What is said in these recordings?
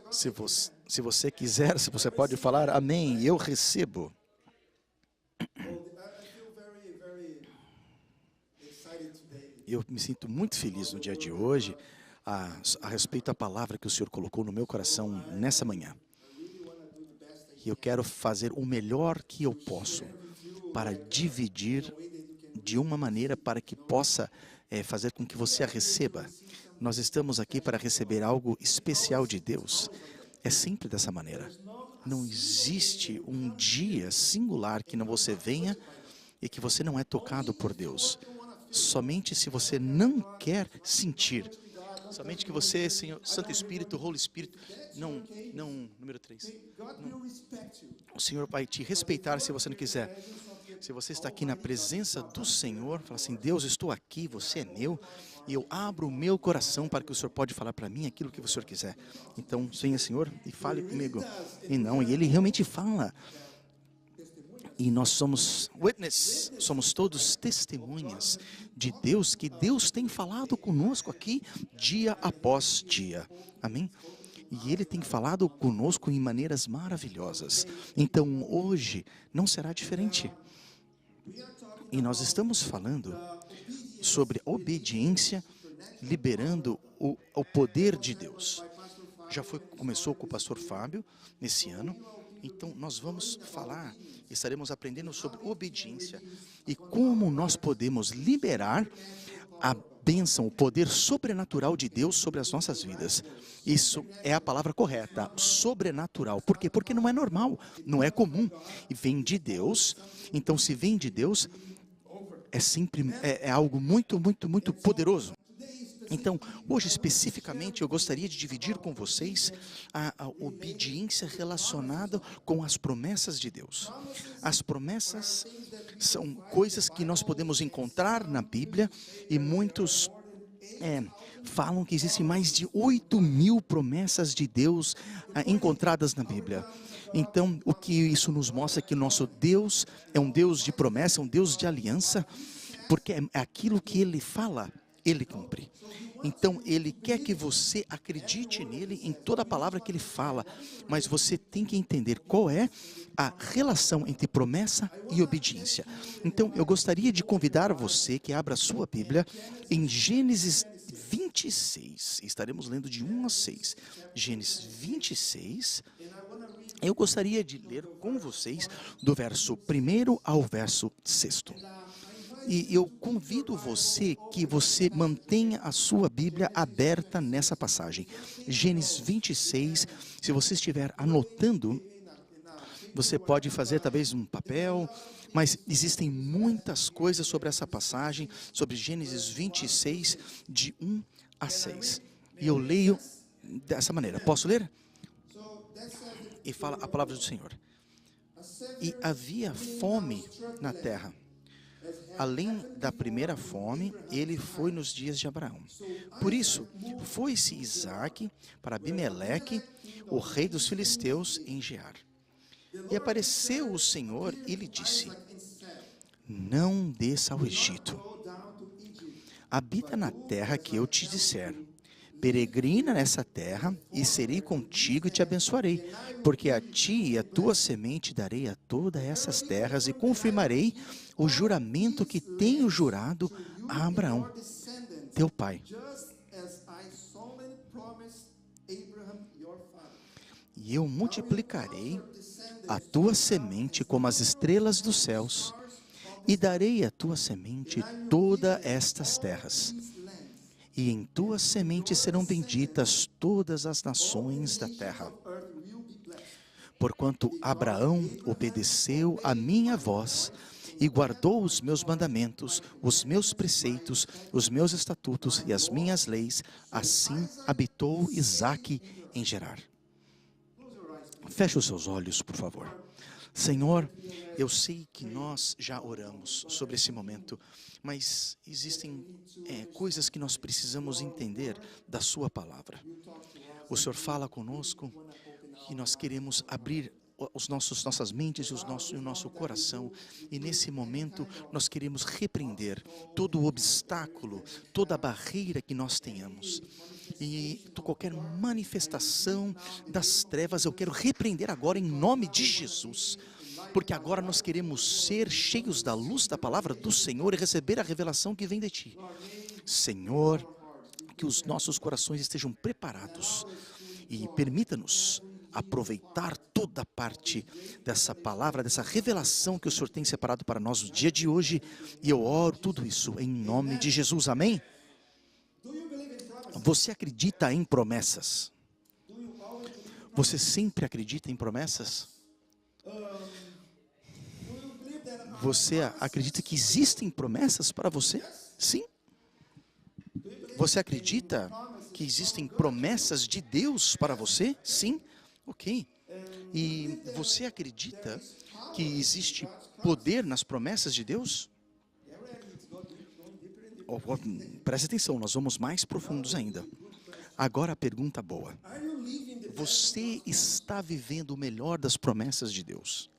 Se você quiser, se você pode falar amém, eu recebo. Eu me sinto muito feliz no dia de hoje a respeito da palavra que o Senhor colocou no meu coração nessa manhã. E eu quero fazer o melhor que eu posso para dividir de uma maneira para que possa fazer com que você a receba. Nós estamos aqui para receber algo especial de Deus. É sempre dessa maneira. Não existe um dia singular que não você venha e que você não é tocado por Deus. Somente se você não quer sentir. Somente que você, Senhor, Santo Espírito, Holy Espírito, número 3. O Senhor vai te respeitar se você não quiser. Se você está aqui na presença do Senhor, fala assim: Deus, estou aqui, você é meu, e eu abro o meu coração para que o Senhor pode falar para mim aquilo que o Senhor quiser. Então, venha, Senhor, e fale comigo. E Ele realmente fala. E nós somos witness, somos todos testemunhas de Deus, que Deus tem falado conosco aqui dia após dia. Amém? E Ele tem falado conosco em maneiras maravilhosas. Então hoje não será diferente. E nós estamos falando sobre obediência, liberando o poder de Deus. Começou com o pastor Fábio nesse ano. Então nós vamos falar, estaremos aprendendo sobre obediência e como nós podemos liberar a bênção, o poder sobrenatural de Deus sobre as nossas vidas. Isso é a palavra correta, sobrenatural. Por quê? Porque não é normal, não é comum. E vem de Deus. Então, se vem de Deus, é algo muito, muito, muito poderoso. Então, hoje especificamente, eu gostaria de dividir com vocês a obediência relacionada com as promessas de Deus. As promessas são coisas que nós podemos encontrar na Bíblia e muitos falam que existem mais de 8.000 promessas de Deus encontradas na Bíblia. Então, o que isso nos mostra é que o nosso Deus é um Deus de promessa, um Deus de aliança, porque é aquilo que Ele fala, Ele cumpre. Então, Ele quer que você acredite nele, em toda a palavra que Ele fala, mas você tem que entender qual é a relação entre promessa e obediência. Então, eu gostaria de convidar você que abra a sua Bíblia em Gênesis 26, estaremos lendo de 1 a 6. Gênesis 26, eu gostaria de ler com vocês do verso 1 ao verso 6. E eu convido você que você mantenha a sua Bíblia aberta nessa passagem. Gênesis 26, se você estiver anotando, você pode fazer talvez um papel, mas existem muitas coisas sobre essa passagem, sobre Gênesis 26, de 1 a 6. E eu leio dessa maneira. Posso ler? E fala a palavra do Senhor. E havia fome na terra. Além da primeira fome, ele foi nos dias de Abraão. Por isso, foi-se Isaque para Abimeleque, o rei dos filisteus, em Gerar. E apareceu o Senhor e lhe disse: não desça ao Egito. Habita na terra que eu te disser. Peregrina nessa terra, e serei contigo e te abençoarei, porque a ti e a tua semente darei a todas essas terras, e confirmarei o juramento que tenho jurado a Abraão, teu pai. E eu multiplicarei a tua semente como as estrelas dos céus, e darei à tua semente todas estas terras. E em tua semente serão benditas todas as nações da terra. Porquanto Abraão obedeceu a minha voz e guardou os meus mandamentos, os meus preceitos, os meus estatutos e as minhas leis, assim habitou Isaque em Gerar. Feche os seus olhos, por favor. Senhor, eu sei que nós já oramos sobre esse momento, mas existem coisas que nós precisamos entender da sua palavra. O Senhor fala conosco e nós queremos abrir nossas mentes e o nosso coração, e nesse momento nós queremos repreender todo o obstáculo, toda a barreira que nós tenhamos. E qualquer manifestação das trevas eu quero repreender agora em nome de Jesus. Porque agora nós queremos ser cheios da luz da palavra do Senhor e receber a revelação que vem de Ti. Senhor, que os nossos corações estejam preparados e permita-nos aproveitar toda parte dessa palavra, dessa revelação que o Senhor tem separado para nós no dia de hoje. E eu oro tudo isso em nome de Jesus, amém? Você acredita em promessas? Você sempre acredita em promessas? Você acredita que existem promessas para você? Sim. Você acredita que existem promessas de Deus para você? Sim. Ok. E você acredita que existe poder nas promessas de Deus? Preste atenção, nós vamos mais profundos ainda. Agora a pergunta boa. Você está vivendo o melhor das promessas de Deus?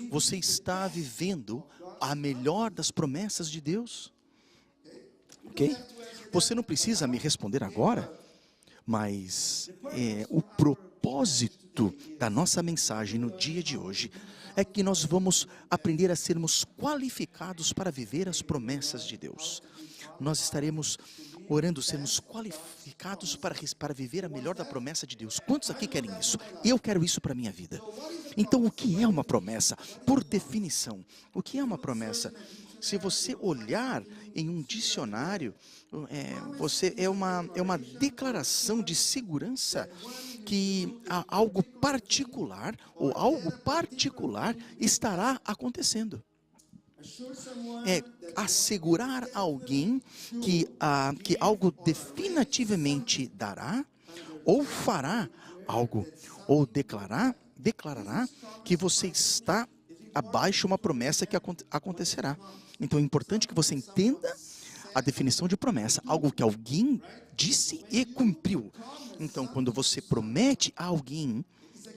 Você está vivendo a melhor das promessas de Deus? Ok? Você não precisa me responder agora, mas o propósito da nossa mensagem no dia de hoje é que nós vamos aprender a sermos qualificados para viver as promessas de Deus. Nós estaremos orando, sermos qualificados para viver a melhor da promessa de Deus. Quantos aqui querem isso? Eu quero isso para a minha vida. Então, o que é uma promessa? Por definição, o que é uma promessa? Se você olhar em um dicionário, é uma declaração de segurança que algo particular ou algo particular estará acontecendo. É assegurar a alguém que algo definitivamente dará ou fará algo, ou declarará que você está abaixo de uma promessa que acontecerá. Então é importante que você entenda a definição de promessa, algo que alguém disse e cumpriu. Então, quando você promete a alguém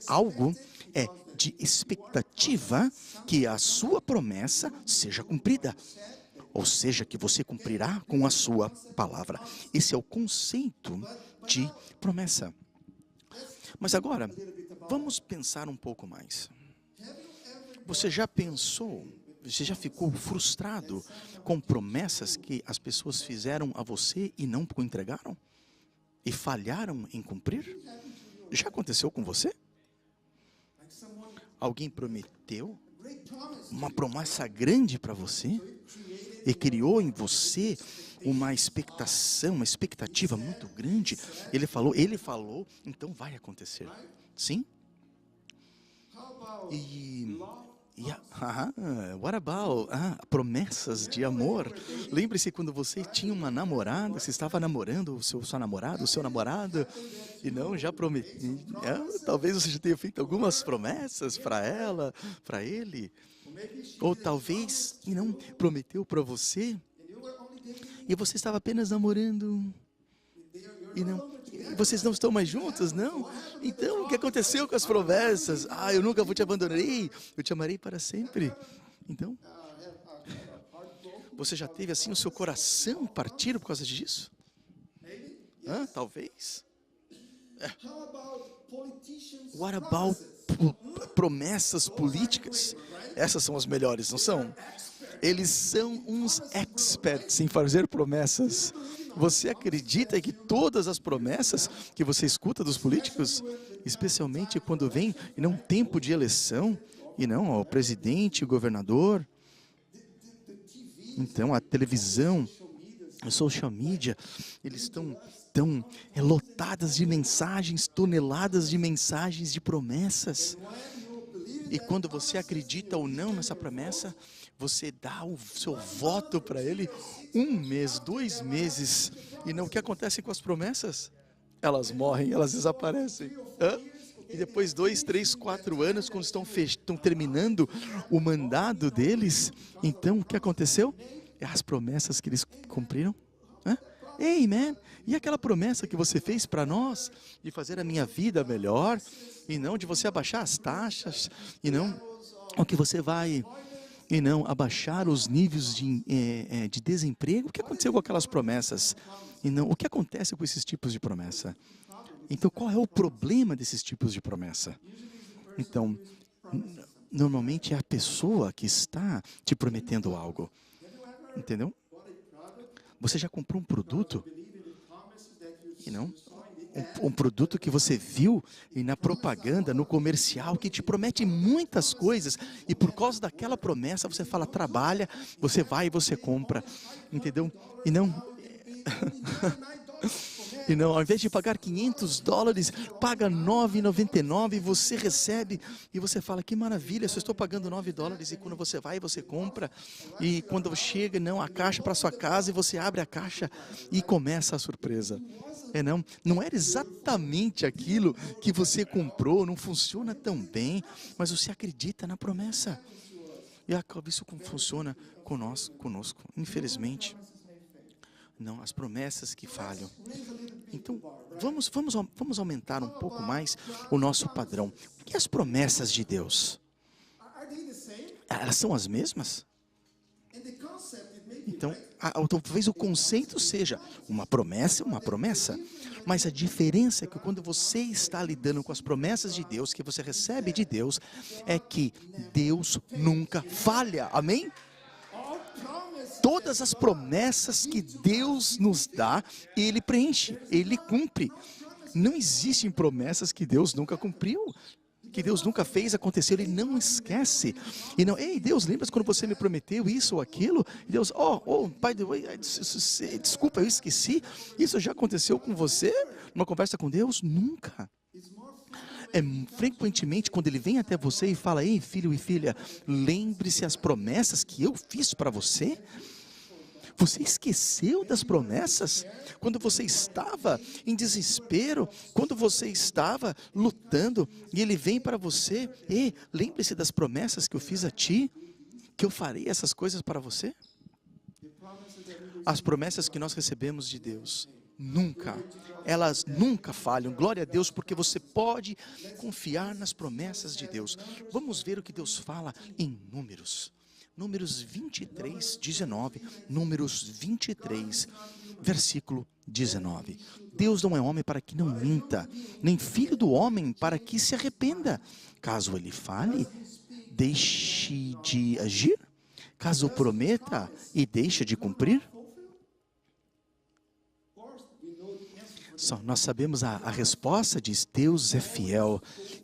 algo, é de expectativa que a sua promessa seja cumprida. Ou seja, que você cumprirá com a sua palavra. Esse é o conceito de promessa. Mas agora, vamos pensar um pouco mais. Você já pensou, você já ficou frustrado com promessas que as pessoas fizeram a você e não entregaram? E falharam em cumprir? Já aconteceu com você? Alguém prometeu uma promessa grande para você e criou em você uma expectação, uma expectativa muito grande. Ele falou, então vai acontecer. Sim? What about promessas de amor? Lembre-se quando você tinha uma namorada, você estava namorando o seu namorado, e não já prometi. Talvez você já tenha feito algumas promessas para ela, para ele, ou talvez e não prometeu para você, e você estava apenas namorando, e não. Vocês não estão mais juntos, não? Então, o que aconteceu com as promessas? Eu nunca te abandonarei, eu te amarei para sempre. Então, você já teve assim o seu coração partido por causa disso? Talvez. What about promessas políticas? Essas são as melhores, não são? Eles são uns experts em fazer promessas. Você acredita que todas as promessas que você escuta dos políticos, especialmente quando vem em um tempo de eleição, e não o presidente, o governador, então a televisão, a social media, eles estão lotadas de mensagens, toneladas de mensagens de promessas. E quando você acredita ou não nessa promessa, você dá o seu voto para ele 1 mês, 2 meses. E não, o que acontece com as promessas? Elas morrem, elas desaparecem. E depois 2, 3, 4 anos, quando estão terminando o mandado deles, então o que aconteceu? As promessas que eles cumpriram. Ei, man, e aquela promessa que você fez para nós, de fazer a minha vida melhor, e não de você abaixar as taxas, e não o que você vai e não abaixar os níveis de desemprego. O que aconteceu com aquelas promessas? E não, o que acontece com esses tipos de promessa? Então, qual é o problema desses tipos de promessa? Então, normalmente é a pessoa que está te prometendo algo. Entendeu? Você já comprou um produto? E não? Um produto que você viu e na propaganda, no comercial, que te promete muitas coisas, e por causa daquela promessa você fala, trabalha, você vai e você compra, entendeu? E não, e não, ao invés de pagar $500, paga $9,99 e você recebe, e você fala, que maravilha, só estou pagando $9, e quando você vai, você compra, e quando chega, não, a caixa para sua casa, e você abre a caixa, e começa a surpresa. Não era exatamente aquilo que você comprou, não funciona tão bem, mas você acredita na promessa. E isso funciona conosco, infelizmente. Não, as promessas que falham. Então, vamos aumentar um pouco mais o nosso padrão. O que é as promessas de Deus? Elas são as mesmas? Então, talvez o conceito seja uma promessa, mas a diferença é que quando você está lidando com as promessas de Deus, que você recebe de Deus, é que Deus nunca falha, amém? Todas as promessas que Deus nos dá, Ele preenche, Ele cumpre. Não existem promessas que Deus nunca cumpriu, que Deus nunca fez acontecer, Ele não esquece. E não, ei Deus, lembra quando você me prometeu isso ou aquilo? E Deus, Pai, desculpa, eu esqueci. Isso já aconteceu com você? Numa conversa com Deus? Nunca. Frequentemente, quando Ele vem até você e fala, ei filho e filha, lembre-se as promessas que eu fiz para você. Você esqueceu das promessas? Quando você estava em desespero, quando você estava lutando, e Ele vem para você, lembre-se das promessas que eu fiz a ti, que eu farei essas coisas para você? As promessas que nós recebemos de Deus, elas nunca falham. Glória a Deus, porque você pode confiar nas promessas de Deus. Vamos ver o que Deus fala em Números. Números 23, 19. Números 23, versículo 19. Deus não é homem para que não minta, nem filho do homem para que se arrependa. Caso ele fale, deixe de agir? Caso prometa e deixe de cumprir? Nós sabemos a resposta, diz, Deus é fiel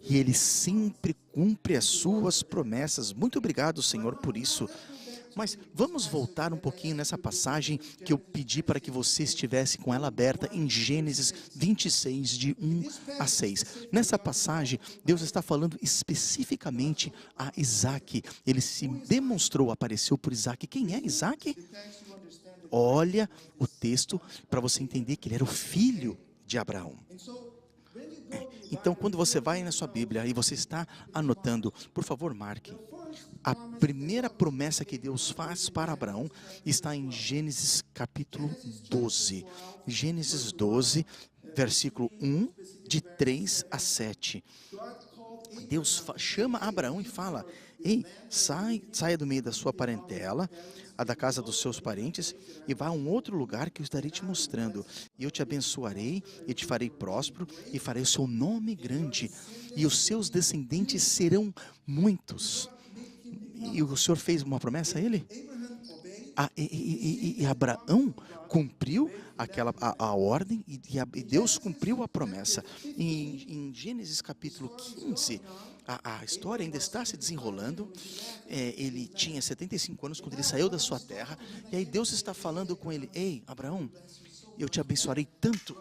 e Ele sempre cumpre as suas promessas. Muito obrigado, Senhor, por isso. Mas vamos voltar um pouquinho nessa passagem que eu pedi para que você estivesse com ela aberta em Gênesis 26, de 1 a 6. Nessa passagem, Deus está falando especificamente a Isaac. Ele se demonstrou, apareceu por Isaac. Quem é Isaac? Olha o texto para você entender que ele era o filho de Abraão. Então, quando você vai na sua Bíblia e você está anotando, por favor, marque. A primeira promessa que Deus faz para Abraão está em Gênesis capítulo 12. Gênesis 12, versículo 1, de 3 a 7. Deus chama Abraão e fala, ei, saia do meio da sua parentela, a da casa dos seus parentes, e vá a um outro lugar que eu estarei te mostrando. E eu te abençoarei, e te farei próspero, e farei o seu nome grande, e os seus descendentes serão muitos. E o Senhor fez uma promessa a ele? E Abraão cumpriu a ordem, e Deus cumpriu a promessa. Em Gênesis capítulo 15, a história ainda está se desenrolando. Ele tinha 75 anos quando ele saiu da sua terra, e aí Deus está falando com ele, ei, Abraão, eu te abençoarei tanto.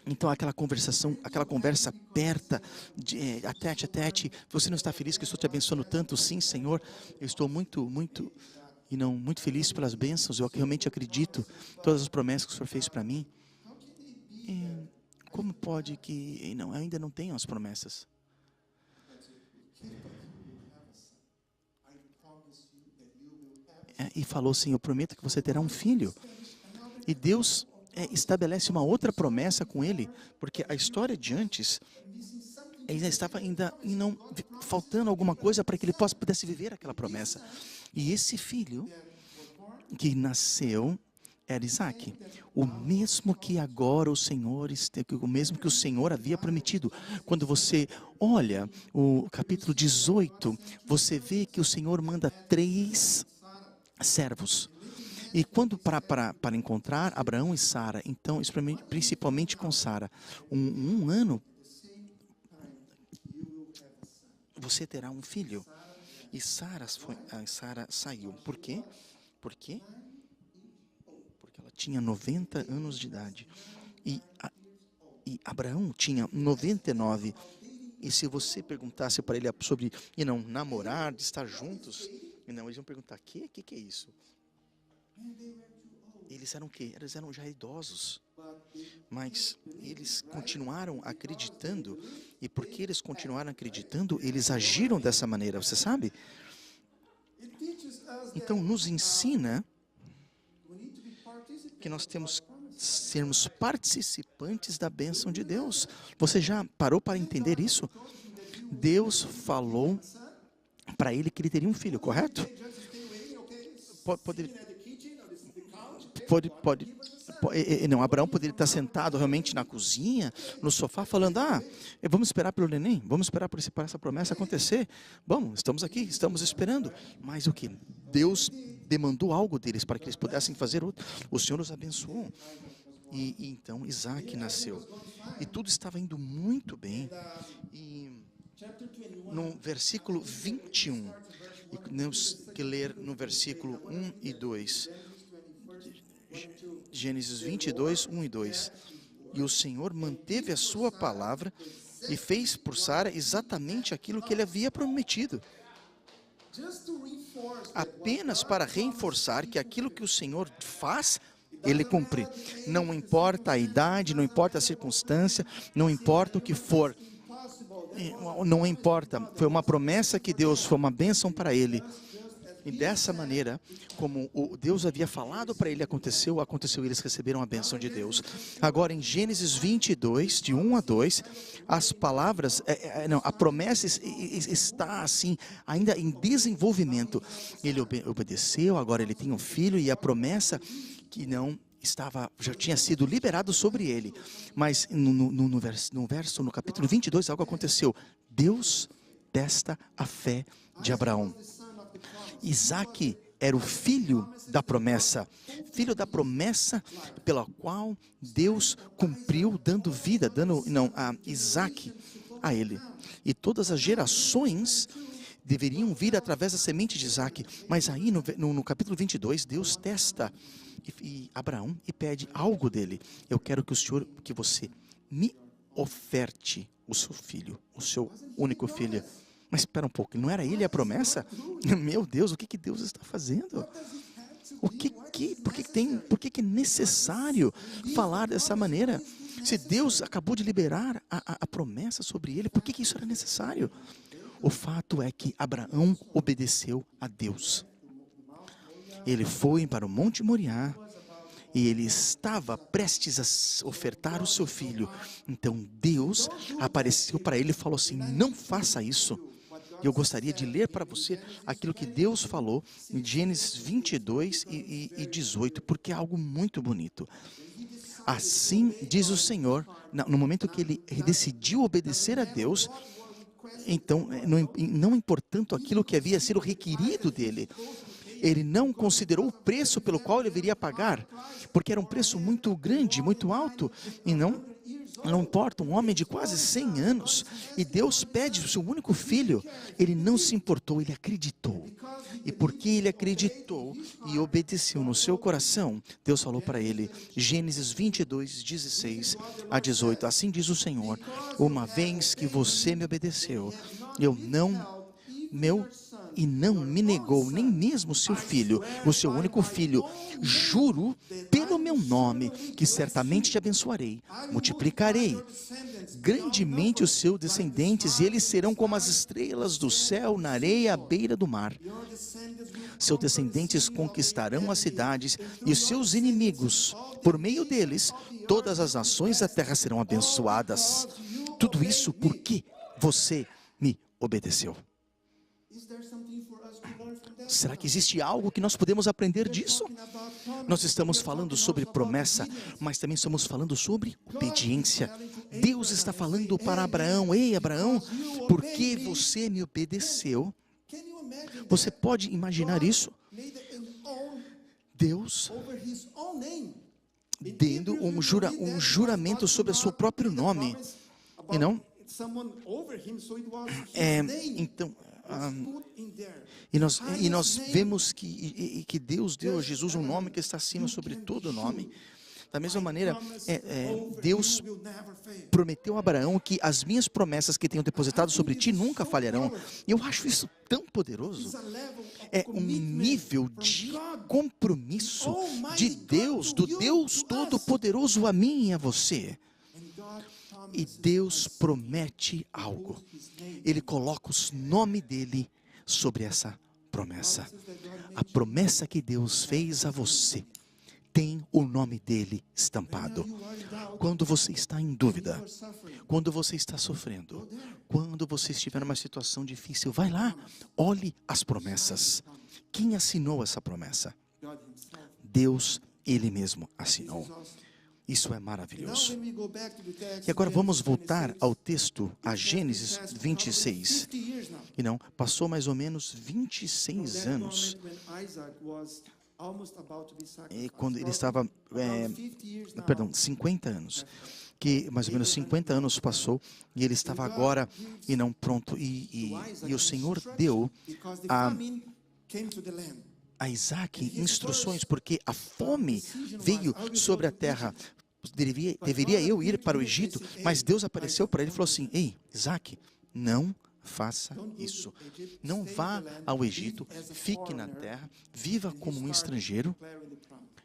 Então aquela conversa aperta, a tete a tete, você não está feliz que eu estou te abençoando tanto? Sim, Senhor, eu estou muito feliz pelas bênçãos, eu realmente acredito todas as promessas que o Senhor fez para mim. Como pode que eu ainda não tenho as promessas? E falou assim, eu prometo que você terá um filho. E Deus estabelece uma outra promessa com ele, porque a história de antes ainda e não faltando alguma coisa para que ele pudesse viver aquela promessa. E esse filho que nasceu era Isaac, o mesmo que agora o mesmo que o Senhor havia prometido. Quando você olha o capítulo 18, você vê que o Senhor manda 3 servos. E quando para encontrar Abraão e Sara, então, principalmente com Sara, um ano, você terá um filho. E Sara saiu. Por quê? Porque ela tinha 90 anos de idade. E Abraão tinha 99. E se você perguntasse para ele sobre namorar, de estar juntos, eles iam perguntar: que é isso? Eles eram o quê? Eles eram já idosos. Mas eles continuaram acreditando. E porque eles continuaram acreditando, eles agiram dessa maneira, você sabe? Então nos ensina que nós temos que sermos participantes da bênção de Deus. Você já parou para entender isso? Deus falou para ele que ele teria um filho, correto? Abraão poderia estar sentado realmente na cozinha, no sofá, falando: vamos esperar pelo neném, vamos esperar por essa promessa acontecer. Vamos, estamos aqui, estamos esperando. Mas o que? Deus demandou algo deles para que eles pudessem fazer outro. O Senhor os abençoou. E então Isaac nasceu. E tudo estava indo muito bem. E no versículo 21, e temos que ler no versículo 1 e 2. Gênesis 22, 1 e 2. E o Senhor manteve a sua palavra e fez por Sara exatamente aquilo que ele havia prometido. Apenas para reforçar que aquilo que o Senhor faz, ele cumpre. Não importa a idade, não importa a circunstância, não importa o que for. Não importa. Foi uma promessa que Deus, foi uma bênção para ele. E dessa maneira, como Deus havia falado para ele, aconteceu, e eles receberam a bênção de Deus. Agora, em Gênesis 22, de 1 a 2, as palavras, a promessa está assim, ainda em desenvolvimento. Ele obedeceu, agora ele tem um filho, e a promessa que já tinha sido liberado sobre ele. Mas no capítulo 22, algo aconteceu. Deus testa a fé de Abraão. Isaac era o filho da promessa pela qual Deus cumpriu, dando vida, a Isaac a ele. E todas as gerações deveriam vir através da semente de Isaac. Mas aí no capítulo 22, Deus testa Abraão e pede algo dele. Eu quero que você me oferte o seu filho, o seu único filho. Mas espera um pouco, não era ele a promessa? Meu Deus, o que Deus está fazendo? Por que é necessário falar dessa maneira? Se Deus acabou de liberar a promessa sobre ele, por que isso era necessário? O fato é que Abraão obedeceu a Deus. Ele foi para o Monte Moriá e ele estava prestes a ofertar o seu filho. Então Deus apareceu para ele e falou assim: não faça isso. E eu gostaria de ler para você aquilo que Deus falou em Gênesis 22 e 18, porque é algo muito bonito. Assim diz o Senhor, no momento que ele decidiu obedecer a Deus, então, não importando aquilo que havia sido requerido dele, ele não considerou o preço pelo qual ele deveria pagar, porque era um preço muito grande, muito alto, e não importa, um homem de quase 100 anos, e Deus pede o seu único filho, ele não se importou, ele acreditou. E porque ele acreditou e obedeceu no seu coração, Deus falou para ele, Gênesis 22, 16 a 18, assim diz o Senhor: uma vez que você me obedeceu, e não me negou nem mesmo o seu filho, o seu único filho, juro pelo meu nome que certamente te abençoarei, multiplicarei grandemente os seus descendentes, e eles serão como as estrelas do céu na areia à beira do mar. Seus descendentes conquistarão as cidades e os seus inimigos, por meio deles, todas as nações da terra serão abençoadas. Tudo isso porque você me obedeceu. Será que existe algo que nós podemos aprender disso? Nós estamos falando sobre promessa, mas também estamos falando sobre obediência. Deus está falando para Abraão: ei, Abraão, porque você me obedeceu. Você pode imaginar isso? Deus dando um juramento sobre o seu próprio nome. E não? Então, e nós vemos que Deus deu a Jesus um nome que está acima sobre todo nome. Da mesma maneira, Deus prometeu a Abraão que as minhas promessas que tenho depositado sobre ti nunca falharão. E eu acho isso tão poderoso. É um nível de compromisso de Deus, do Deus Todo-Poderoso a mim e a você. E Deus promete algo. Ele coloca o nome dele sobre essa promessa. A promessa que Deus fez a você tem o nome dele estampado. Quando você está em dúvida, quando você está sofrendo, quando você estiver numa situação difícil, vai lá, olhe as promessas. Quem assinou essa promessa? Deus, Ele mesmo assinou. Isso é maravilhoso. E agora vamos voltar ao texto, a Gênesis 26. E não, passou mais ou menos 26 anos. E quando ele estava, 50 anos, que mais ou menos 50 anos passou, e ele estava agora, e não pronto, e o Senhor deu a Isaac instruções, porque a fome veio sobre a terra. Deveria eu ir para o Egito, mas Deus apareceu para ele e falou assim: ei, Isaac, não faça isso. Não vá ao Egito, fique na terra, viva como um estrangeiro.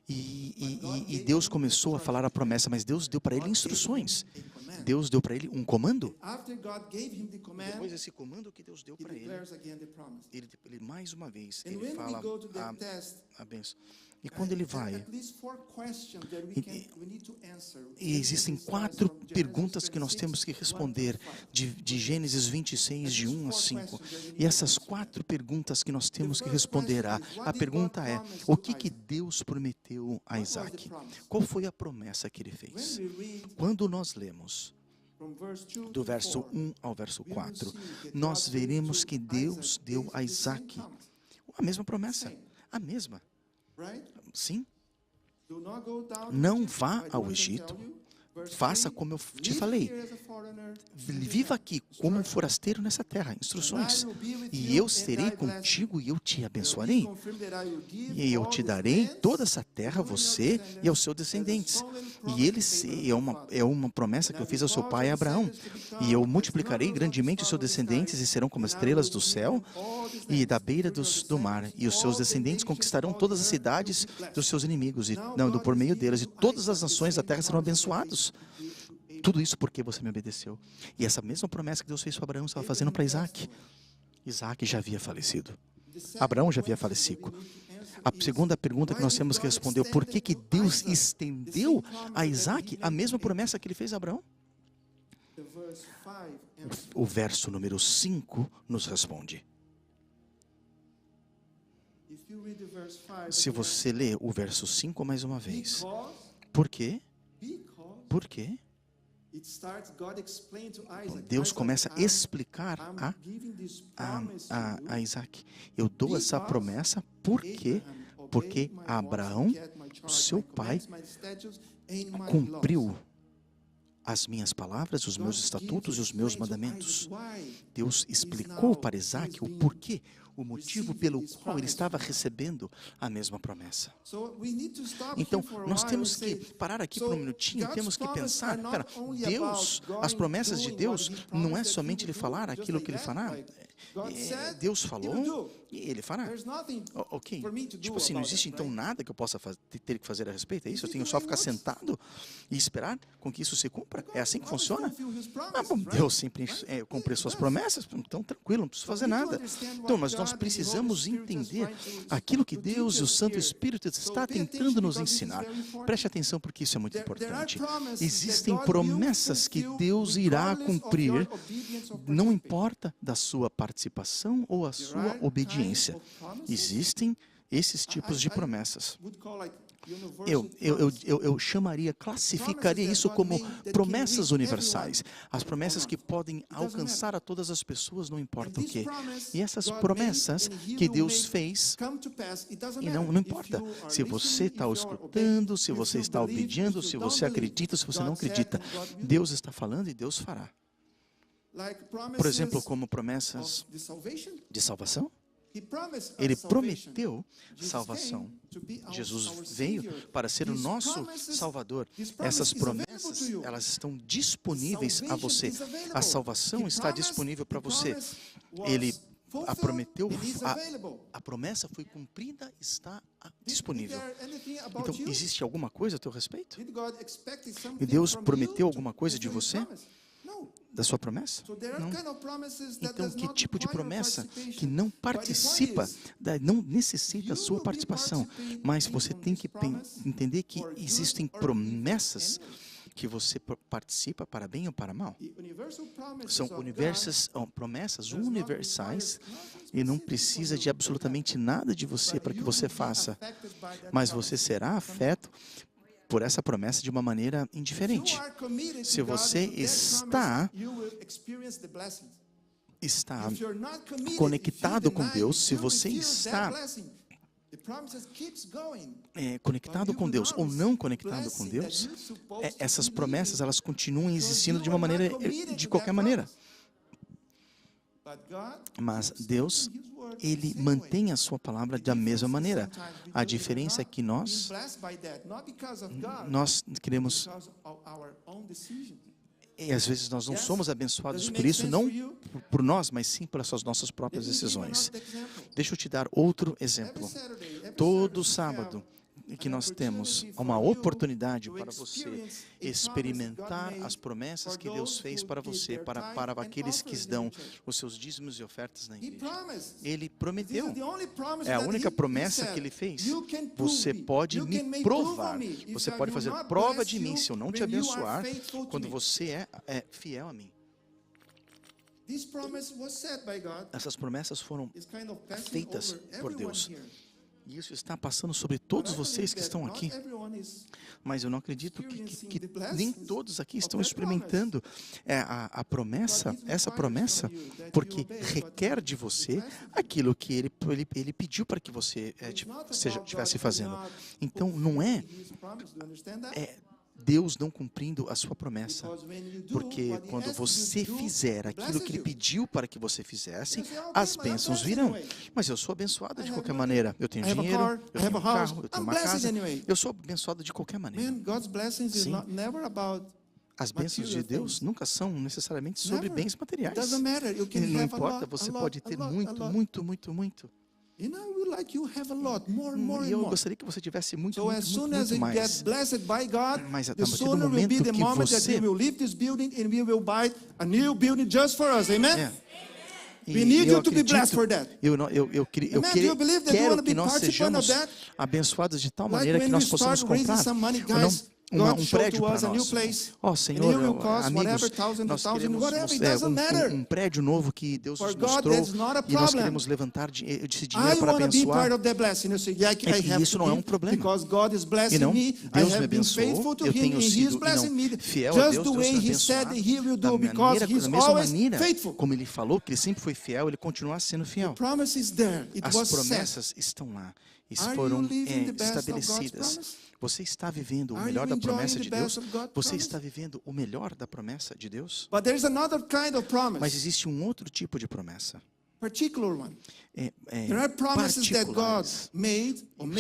E Deus começou a falar a promessa, mas Deus deu para ele instruções. Deus deu para ele um comando. Depois desse comando que Deus deu para ele, mais uma vez, ele fala a bênção. E quando ele vai, e existem 4 perguntas que nós temos que responder, de Gênesis 26, de 1 a 5. E essas 4 perguntas que nós temos que responder, a pergunta é: o que Deus prometeu a Isaac? Qual foi a promessa que ele fez? Quando nós lemos do verso 1 ao verso 4, nós veremos que Deus deu a Isaac a mesma promessa, a mesma. Sim. Não vá ao Egito. Faça como eu te falei. Viva aqui como um forasteiro nessa terra. Instruções. E eu serei contigo e eu te abençoarei. E eu te darei toda essa terra a você e aos seus descendentes. E eles é uma promessa que eu fiz ao seu pai Abraão. E eu multiplicarei grandemente os seus descendentes e serão como estrelas do céu e da beira do mar. E os seus descendentes conquistarão todas as cidades dos seus inimigos por meio deles. E todas as nações da terra serão abençoados. Tudo isso porque você me obedeceu. E essa mesma promessa que Deus fez para Abraão estava fazendo para Isaac. Isaac já havia falecido. Abraão já havia falecido. A segunda pergunta que nós temos que responder: por que Deus estendeu a Isaac a mesma promessa que ele fez a Abraão? O verso número 5 nos responde. Se você ler o verso 5 mais uma vez. Por quê? Por quê? Deus começa a explicar a Isaac: eu dou essa promessa porque Abraão, o seu pai, cumpriu as minhas palavras, os meus estatutos e os meus mandamentos. Deus explicou para Isaac o porquê, o motivo pelo qual ele estava recebendo a mesma promessa. Então, nós temos que parar aqui por um minutinho, temos que pensar, Deus, as promessas de Deus não é somente Ele falar aquilo que Ele fará. Deus falou e Ele fará. Ok. Tipo assim, não existe então nada que eu possa ter que fazer a respeito, é isso? Eu tenho só ficar sentado e esperar com que isso se cumpra? É assim que funciona? Bom, Deus sempre cumpre suas promessas, então tranquilo, não preciso fazer nada. Então, mas nós precisamos entender aquilo que Deus e o Santo Espírito está tentando nos ensinar. Preste atenção porque isso é muito importante. Existem promessas que Deus irá cumprir, não importa da sua participação ou a sua obediência. Existem esses tipos de promessas. Eu chamaria, classificaria isso como promessas universais. As promessas que podem alcançar a todas as pessoas, não importa o quê. E essas promessas que Deus fez, e não importa se você está escutando, se você está obediendo, se você acredita, se você não acredita. Deus está falando e Deus fará. Por exemplo, como promessas de salvação. Ele prometeu salvação. Jesus veio para ser o nosso Salvador. Essas promessas, elas estão disponíveis a você. A salvação está disponível para você. Ele a prometeu, a promessa foi cumprida, está disponível. Então, existe alguma coisa a teu respeito? E Deus prometeu alguma coisa de você? Da sua promessa? Não. Então, que tipo de promessa que não participa, não necessita a sua participação, mas você tem que entender que existem promessas que você participa para bem ou para mal. São promessas universais e não precisa de absolutamente nada de você para que você faça, mas você será afeto por essa promessa de uma maneira indiferente. Se você está conectado com Deus, se você está conectado com Deus ou não conectado com Deus, essas promessas elas continuam existindo de uma maneira, de qualquer maneira. Mas Deus, Ele mantém a sua palavra da mesma maneira. A diferença é que nós queremos, e às vezes nós não somos abençoados por isso, não por nós, mas sim pelas nossas próprias decisões. Deixa eu te dar outro exemplo. Todo sábado que nós temos uma oportunidade para você experimentar as promessas que Deus fez para você, para aqueles que dão os seus dízimos e ofertas na igreja. Ele prometeu. É a única promessa que Ele fez. Você pode me provar. Você pode fazer prova de mim se eu não te abençoar, quando você é fiel a mim. Essas promessas foram feitas por Deus. E isso está passando sobre todos vocês que estão aqui. Mas eu não acredito que nem todos aqui estão experimentando a promessa, essa promessa, porque requer de você aquilo que Ele pediu para que você estivesse fazendo. Então, não é Deus não cumprindo a sua promessa, porque quando você fizer aquilo que Ele pediu para que você fizesse, as bênçãos virão. Mas eu sou abençoado de qualquer maneira. Eu tenho dinheiro, eu tenho um carro, eu tenho uma casa. Eu sou abençoado de qualquer maneira. Sim. As bênçãos de Deus nunca são necessariamente sobre bens materiais. Não importa, você pode ter muito. E eu gostaria que você tivesse muito mais. Mas a partir do momento que você... Quero que nós sejamos abençoados de tal maneira que nós possamos comprar um prédio para nós. Senhor, amigos, nós queremos um prédio novo que Deus nos mostrou e nós queremos levantar esse dinheiro para abençoar. E isso não é um problema. E não, Deus me abençoou, eu tenho sido fiel a Deus, Deus me abençoou. Da mesma maneira como Ele falou, que Ele sempre foi fiel, Ele continua sendo fiel. As promessas estão lá e foram estabelecidas. Você está vivendo o melhor da promessa de Deus? Você está vivendo o melhor da promessa de Deus? Mas existe um outro tipo de promessa. Particulares.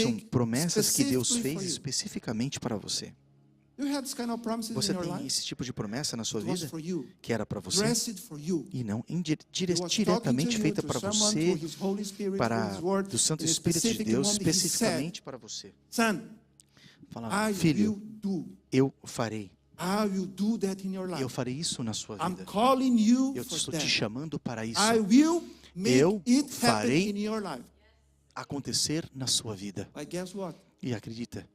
São promessas que Deus fez especificamente para você. You have this kind of promises Você in your tem life? esse tipo de promessa na sua It was vida for you. que era para você Dressed for you. e não It was talking to diretamente you feita through para someone, você, through His Holy Spirit, para through His Word, do Santo in a Espírito de specific Deus, moment, He said, especificamente para você. Son, Fala, I filho, will do. eu farei. I will do that in your Eu life. farei isso na sua I'm vida. calling you Eu for estou te that. chamando para isso. I will make Eu it happen farei in your life. acontecer na sua vida. But guess what? E acredita,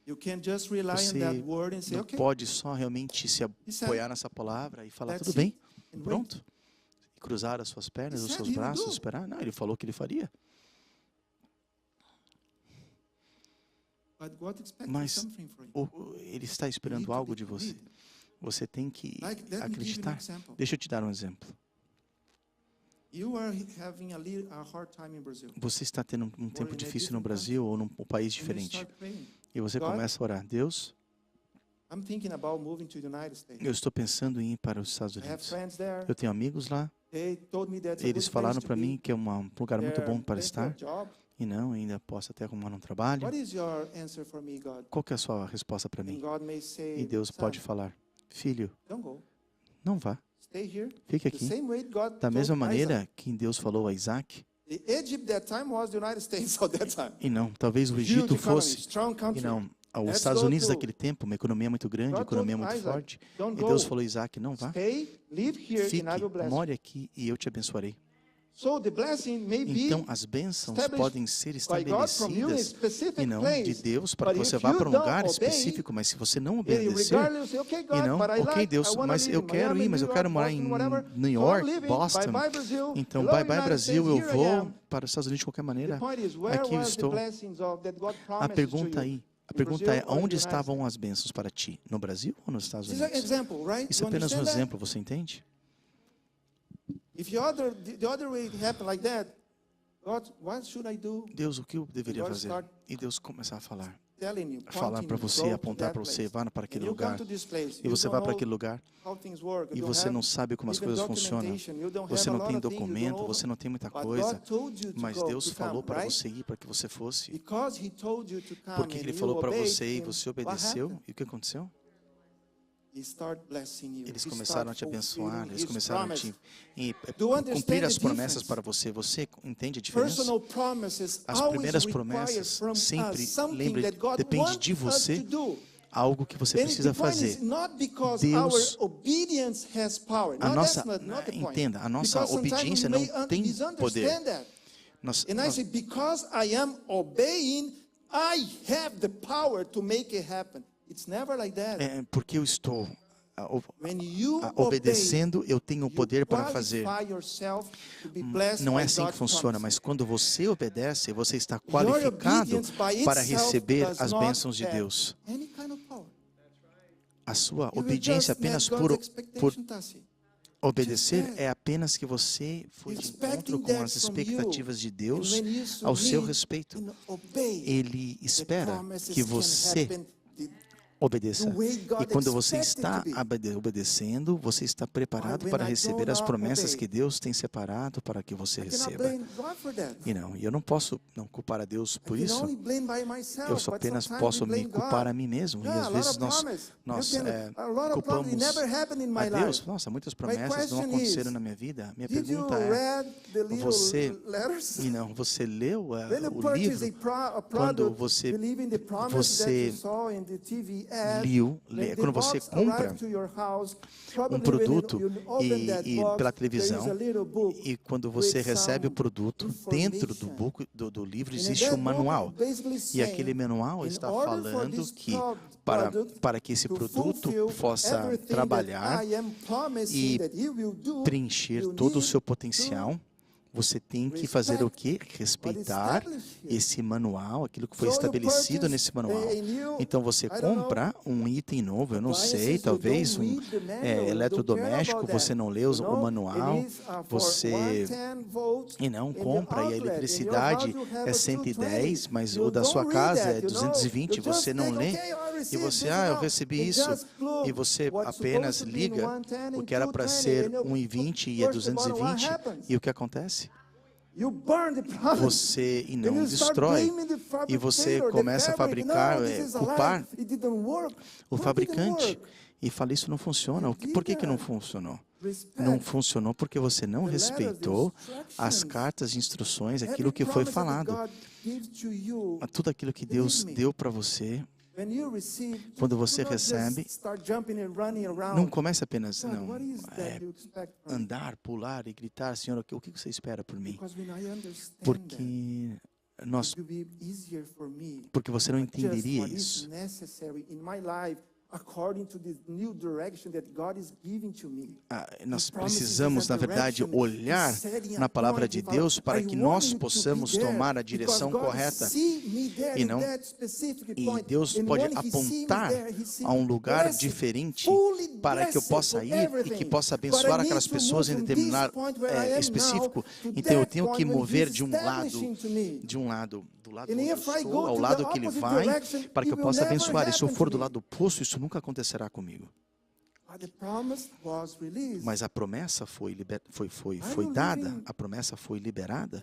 You can't just rely você on that word and say, não okay, pode só realmente se said, apoiar nessa palavra e falar, that's tudo bem, it, and wait. pronto. E cruzar as suas pernas, He os said seus he would braços, do. esperar. Não, ele falou que ele faria. But God expects Mas something from you. Ele está You need esperando to algo be de você. committed. Você tem que Like, let me give you an acreditar. example. Deixa eu te dar um exemplo. You are having a hard time in Brazil. Você está tendo um tempo in a difícil no different Brasil ou num país And you diferente. start praying. E você God, começa a orar. Deus, I'm thinking about moving to the United States. eu estou pensando em ir para os Estados I have Unidos. friends there. Eu tenho amigos lá. They told me that's a Eles good falaram place to para mim be. que é um lugar muito They're bom para paying for a estar. job. E não, ainda posso até arrumar um trabalho. What is your answer for me, God? Qual que é a sua resposta para And mim? God may say, E Deus son, pode falar, filho, don't go. não vá, Stay here. fique The aqui. same way God Da mesma told Isaac. maneira que Deus falou a Isaac, The Egypt that time was the United States at that time. e não, talvez o Huge Egito economy, fosse, strong e country. não, os Let's Estados go Unidos to- daquele tempo, uma economia muito grande, uma God economia told muito Isaac, forte. don't E Deus go. falou, Isaac, não vá, Stay, live here, fique, and I will bless you. more aqui e eu te abençoarei. So the blessing may be Então as bênçãos established podem ser by God from you in a estabelecidas specific e não de place. Deus para que But você if vá you para um don't lugar obey, específico, mas se você não And obedecer, regardless, say, okay, God, e não, but I ok, like, Deus, I wanna mas live eu in quero Miami, ir, mas eu New quero York, morar em Boston, whatever. New So York, I'm living, Boston. bye-bye Brazil. Então, Hello, bye bye United Brasil, States, eu here I vou am. para os Estados Unidos de qualquer The maneira. point is, where Aqui eu was the estou. blessings that God A promised to pergunta you? aí, a In pergunta Brazil é, or onde the United estavam as bênçãos para ti? No Brasil ou nos Estados This is an Unidos? example, right? Isso é You apenas um understand that? exemplo, você entende? If the other way it happened like that, God, what should I do? Deus, o que eu deveria God fazer? start E Deus começar a falar. Telling you, Falar pointing para you, você, go to apontar that para você, place. vá para And aquele you come lugar. to this place, E you você don't vai para know aquele lugar how things work, you e don't você have não sabe como as even coisas funcionam. documentation, you don't Você have a não lot tem of things you don't documento, know. você não tem muita But coisa. God told you to Mas go, Deus to falou come, para right? você ir, para que você fosse. Because He told you to come Porque and Ele you falou para obeyed você e Him, você what obedeceu. happened? E o que aconteceu? He started blessing you. Eles He começaram a te started abençoar, fulfilling eles His começaram a promise. te Do you understand cumprir the as promessas difference? para você. Você entende a diferença? Personal promises As always primeiras require promessas from sempre, us something lembre, that God depende wants de us você, to do. algo que você And precisa the point is fazer. not because Deus- our obedience has power. A No, nossa, that's not the point. entenda, a nossa Because sometimes obediência we may não tem poder. misunderstand that. Nós, And I say, because I am obeying, I have the power to make it happen. It's never like that. porque eu estou When you obedecendo, eu tenho o obey, poder you para fazer. qualify yourself to be blessed Não é by assim que God's funciona, promises. mas quando você obedece, você está Your qualificado obedience by para itself receber does as not bênçãos de have Deus. any kind of power. A sua You will obediência just met apenas God's por expectation, Tassi. obedecer Just é apenas que você foi de Expecting encontro com that as from expectativas de you. Deus And when you ao seu submit respeito. and obey, Ele the espera promises que can você happen obedeça. the way God E quando você expected está to be. obedecendo, você está preparado When para I receber do as not promessas obey, que Deus tem separado para que você I cannot receba. blame God for that. E não, eu não posso não culpar a Deus por I can isso. only blame by myself, Eu só but apenas sometimes posso we me blame culpar God. a mim mesmo. E Yeah, às a lot vezes of nós promise. nós You can- a lot of promise culpamos never happened in my a Deus. life. Nossa, muitas My promessas não question aconteceram is, na minha vida. Minha Did you pergunta é, read the little você- letters? e não, você leu When you o purchase livro? a Quando product, você- believe in the promise that você you saw in the TV ad, lê, quando você compra um produto e pela televisão, e quando você recebe o produto, dentro do livro existe um manual. E aquele manual está falando que para que esse produto possa trabalhar e preencher todo o seu potencial, você tem que fazer o quê? Respeitar esse manual, aquilo que foi estabelecido nesse manual. Então você compra um item novo, eu não sei, talvez um eletrodoméstico, você não lê o manual, você e não compra, e a eletricidade é 110, mas o da sua casa é 220, você não lê, e você, eu recebi isso, e você apenas liga o que era para ser 1,20 e é 220, e o que acontece? You burn the product. você e And não you start destrói. blaming the E você fabricator, the começa a fabric. fabricar, No, this is a culpar lie. It didn't work. o No, it didn't fabricante work. e fala, isso não funciona. Por que não funcionou? Não funcionou porque você não respeitou as cartas de instruções, aquilo que foi falado. Tudo aquilo que Deus deu para você, quando você recebe, não comece apenas andar, pular e gritar, Senhor, o que você espera por mim? Porque você não entenderia isso. Nós precisamos, na verdade, olhar na palavra de Deus para que nós possamos tomar a direção correta. E Deus pode apontar a um lugar diferente para que eu possa ir e que possa abençoar aquelas pessoas em determinado específico. Então eu tenho que mover do lado onde eu estou, ao lado que Ele vai, para que eu possa abençoar. E se eu for do lado oposto, isso nunca acontecerá comigo. Mas a promessa foi dada, a promessa foi liberada.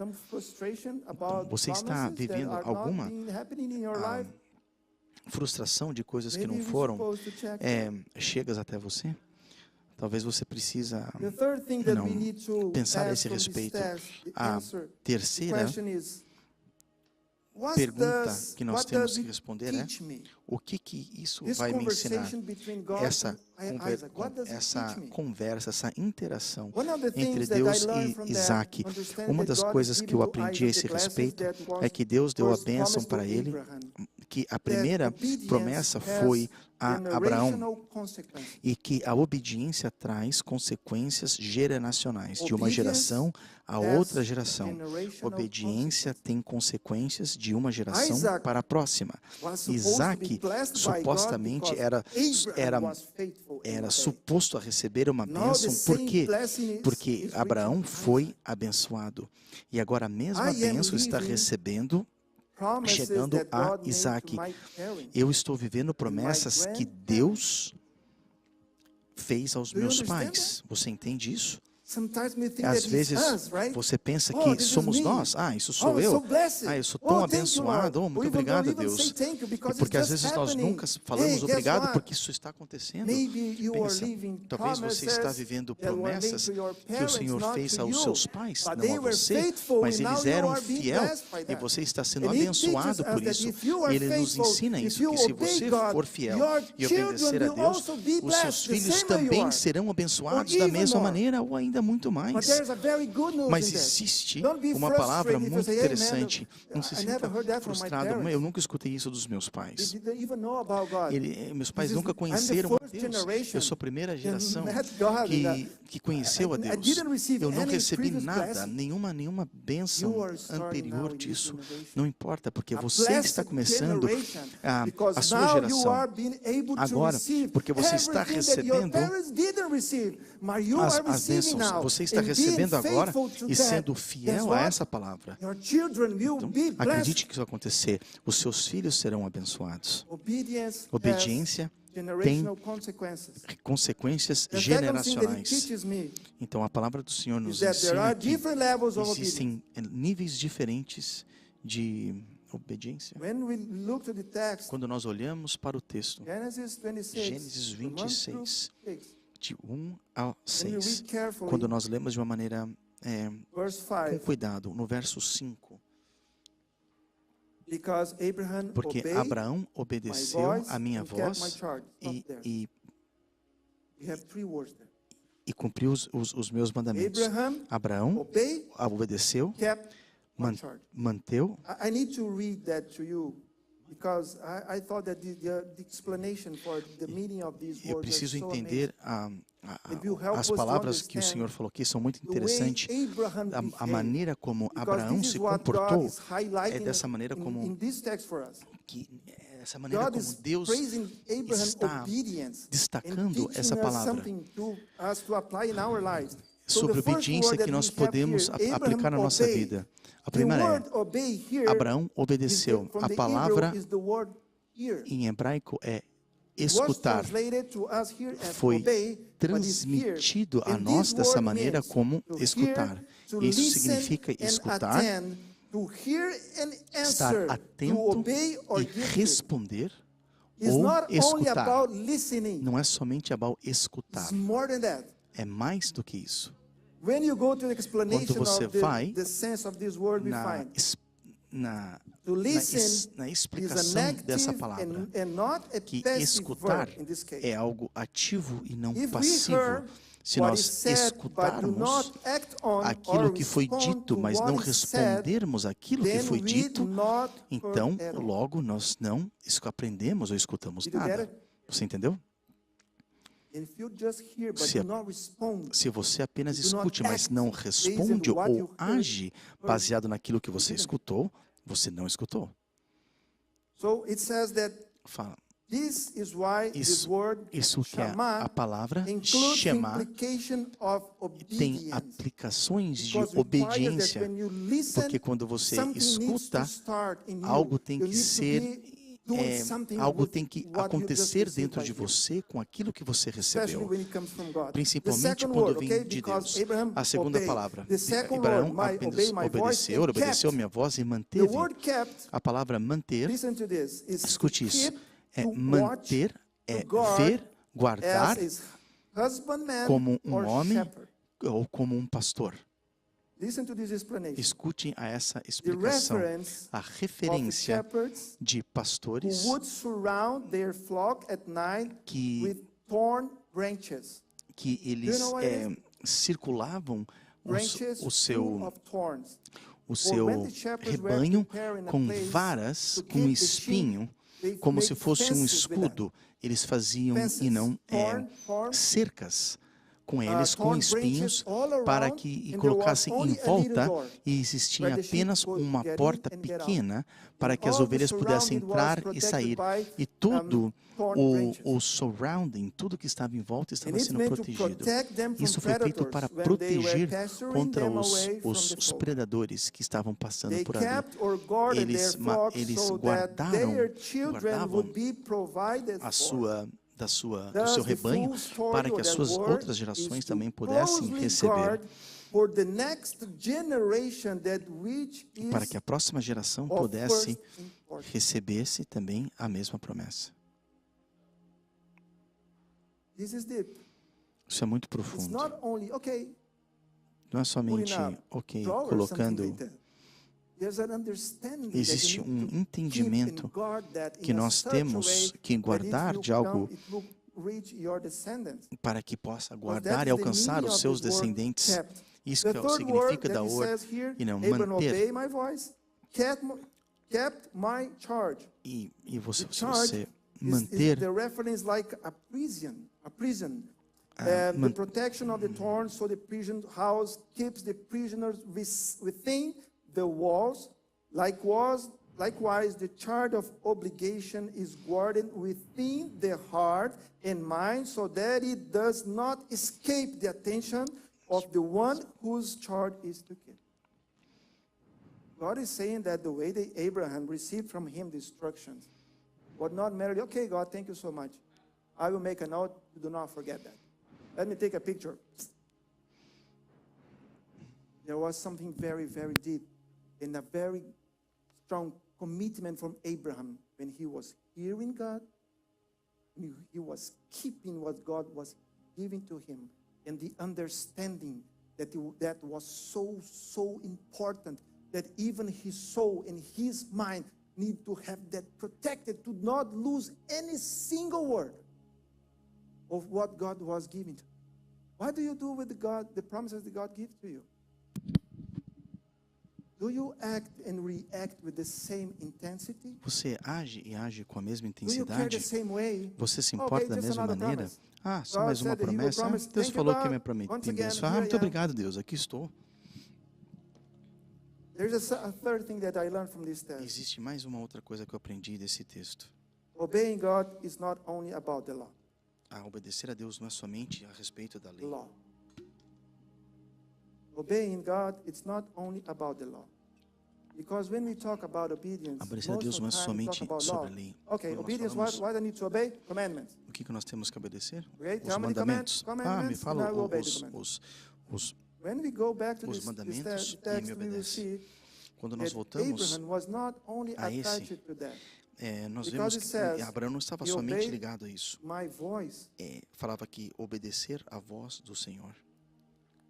Você está vivendo alguma frustração de coisas que não foram chegas até você? Talvez você precisa pensar a esse respeito. A terceira pergunta que nós temos que responder é: o que isso vai me ensinar? Essa conversa, essa interação entre Deus e Isaac. Uma das coisas que eu aprendi a esse respeito é que Deus deu a bênção para ele, que a primeira promessa foi a Abraão e que a obediência traz consequências geracionais, de uma geração a outra geração. Obediência tem consequências de uma geração para a próxima. Isaac supostamente era suposto a receber uma bênção. Por quê? Porque Abraão foi abençoado. E agora a mesma bênção está recebendo, chegando a Isaac. Eu estou vivendo promessas que Deus fez aos meus pais. Você entende isso? Às vezes você pensa que somos nós. Isso sou eu. Eu sou tão abençoado. Muito obrigado, Deus. E porque às vezes nós nunca falamos obrigado porque isso está acontecendo. Pensa, talvez você está vivendo promessas que o Senhor fez aos seus pais, não a você, mas eles eram fiéis e você está sendo abençoado por isso. E Ele nos ensina isso, que se você for fiel e obedecer a Deus, os seus filhos também serão abençoados da mesma maneira ou ainda muito mais. Mas existe uma palavra muito interessante. Não se sinta frustrado. Eu nunca escutei isso dos meus pais. Meus pais nunca conheceram a Deus. Eu sou a primeira geração que conheceu a Deus. Eu não recebi nada, nenhuma bênção anterior disso. Não importa, porque você está começando a sua geração agora, porque você está recebendo as bênçãos. Você está recebendo agora e sendo fiel a essa palavra. Então, acredite que isso vai acontecer. Os seus filhos serão abençoados. Obediência tem consequências geracionais. Então, a palavra do Senhor nos ensina que existem níveis diferentes de obediência. Quando nós olhamos para o texto, Gênesis 26, de 1 a 6, quando nós lemos de uma maneira com cuidado, no verso 5, porque Abraão obedeceu a minha voz e cumpriu os meus mandamentos. Abraão obedeceu, manteu. Eu preciso entender as palavras que o Senhor falou aqui são muito interessantes. A maneira como Abraão se comportou é dessa maneira como Deus está destacando essa palavra sobre obediência que nós podemos aplicar na nossa vida. A primeira Abraão obedeceu. A palavra em hebraico é escutar foi transmitido a nós dessa maneira como escutar. Isso significa escutar, estar atento e responder ou escutar. Não é somente about escutar. É mais do que isso. Quando você vai na explicação dessa palavra, que escutar é algo ativo e não passivo. Se nós escutarmos aquilo que foi dito, mas não respondermos aquilo que foi dito, então logo nós não aprendemos ou escutamos nada. Você entendeu? Se você apenas escute, mas não responde ou age baseado naquilo que você escutou, você não escutou. Fala. Isso que é a palavra Shema tem aplicações de obediência, porque quando você escuta, algo tem que ser, algo tem que acontecer dentro de você com aquilo que você recebeu, principalmente quando vem de Deus. A segunda palavra, Abraão obedeceu a minha voz e manteve. A palavra manter, escute isso, é manter, é ver, guardar como um homem ou como um pastor. Escutem a essa explicação. A referência de pastores que eles circulavam o seu rebanho com varas, com espinho, como se fosse um escudo. Eles faziam e não cercas com eles, com espinhos, para que colocassem em volta, e existia apenas uma porta pequena para que as ovelhas pudessem entrar e sair. E tudo o surrounding, tudo que estava em volta estava sendo protegido. Isso foi feito para proteger contra os predadores que estavam passando por ali. Eles guardavam do seu rebanho, para que as suas outras gerações também pudessem receber, para que a próxima geração pudesse receber-se também a mesma promessa. Isso é muito profundo. Não é somente, colocando. Existe um entendimento que nós temos que guardar de algo para que possa guardar e alcançar os seus descendentes. Isso que é o significa da ordem e não manter. E você manter. The protection of the thorns, so the prison house keeps the prisoners within the walls. Likewise, the charge of obligation is guarded within the heart and mind, so that it does not escape the attention of the one whose charge is to keep. God is saying that the way that Abraham received from him the instructions was not merely, okay, God, thank you so much. I will make a note, do not forget that. Let me take a picture. There was something very, very deep and a very strong commitment from Abraham when he was hearing God, and he was keeping what God was giving to him, and the understanding that that was so important that even his soul and his mind need to have that protected, to not lose any single word of what God was giving to. What do you do with the promises that God gives to you? Do you act and react with the same intensity? Você age com a mesma intensidade? Você se importa da mesma maneira? Só mais uma promessa? Deus falou que me abençoar. Muito obrigado, Deus, aqui estou. Existe mais uma outra coisa que eu aprendi desse texto. Obeying God is not only about the law. Obedecer a Deus não é somente a respeito da lei. Obeying God, it's not only about the law. Because when we talk about obedience, Obedecer a most Deus of não é the time we somente talk about sobre law. a lei. Okay, Quando nós obedience, falamos- what I need to obey? Commandments. O que nós temos que obedecer? Okay, Os tell me the mandamentos. Me commandments, fala and I will obey the os When we go back to os this mandamentos e text, me we will obedece. see Quando nós that voltamos Abraham was not only a esse, attached to that. nós Because vemos it que says, Abraão não estava "He somente obeyed ligado a isso. My voice, Falava que obedecer à voz do Senhor.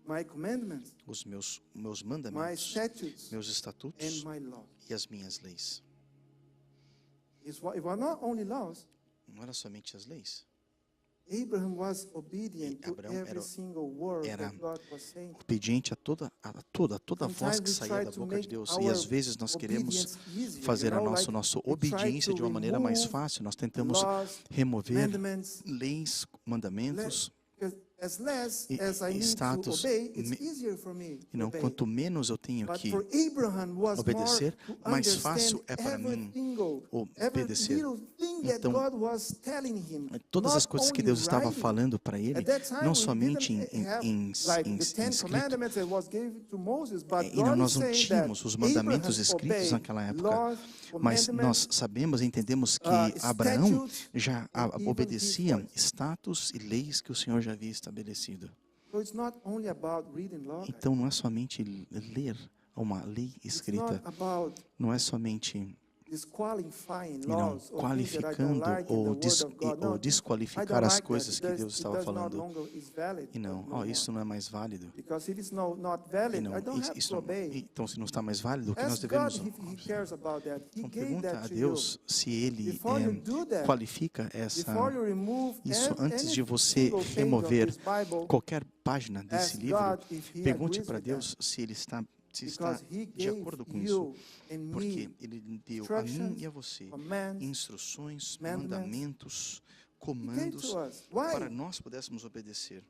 my commandments, Os meus my mandamentos, statutes, meus estatutos and my law. e as minhas leis. It was not only laws. Não era somente as leis. Abraham was obedient to Abraão every single word era that God was saying. Obediente a toda voz que saía da boca de Deus. E às vezes nós queremos fazer a nossa obediência de uma maneira mais fácil. Nós tentamos remover leis, mandamentos. As less E as I need to status, obey, it's easier for me to E não, obey. quanto menos eu tenho But que for Abraham was obedecer, more to mais understand fácil é para mim every obedecer. little thing that Então, God was telling him, todas as not coisas que only Deus estava writing. falando para ele, At that time, não we somente didn't have, like, the Ten escrito, Commandments that was given to Moses, but e não, God nós is não saying tínhamos that os mandamentos Abraham escritos obeyed naquela época, laws, mas nós commandments, sabemos e entendemos que Abraão statutes, já and even obedecia his voice. status e leis que o Senhor já havia estabelecido. So it's not only about reading law, guys. Então não é somente ler uma lei It's escrita, not about não é somente disqualifying não, laws or things that I don't qualificando like in ou, the word of God. ou No, I desqualificar don't as like coisas that. que Deus estava It does not falando. longer is valid E não, no more. isso não é mais válido. Because if it's not E valid, não, I don't have isso to não, obey. então, se não está mais válido, o que nós Ask God devemos... if He cares about that. He Então, gave pergunta that a to Deus se Ele Before you do that, qualifica Before you remove isso antes any de você single page of remover this Bible, qualquer página desse ask livro. God if He Pergunte agrees para with Deus that. se Ele está Because He de gave acordo com isso. you and Porque me Ele deu a mim instructions, e a você commands, instruções, commandments. mandamentos, He gave comandos to us. Why? para nós pudéssemos obedecer.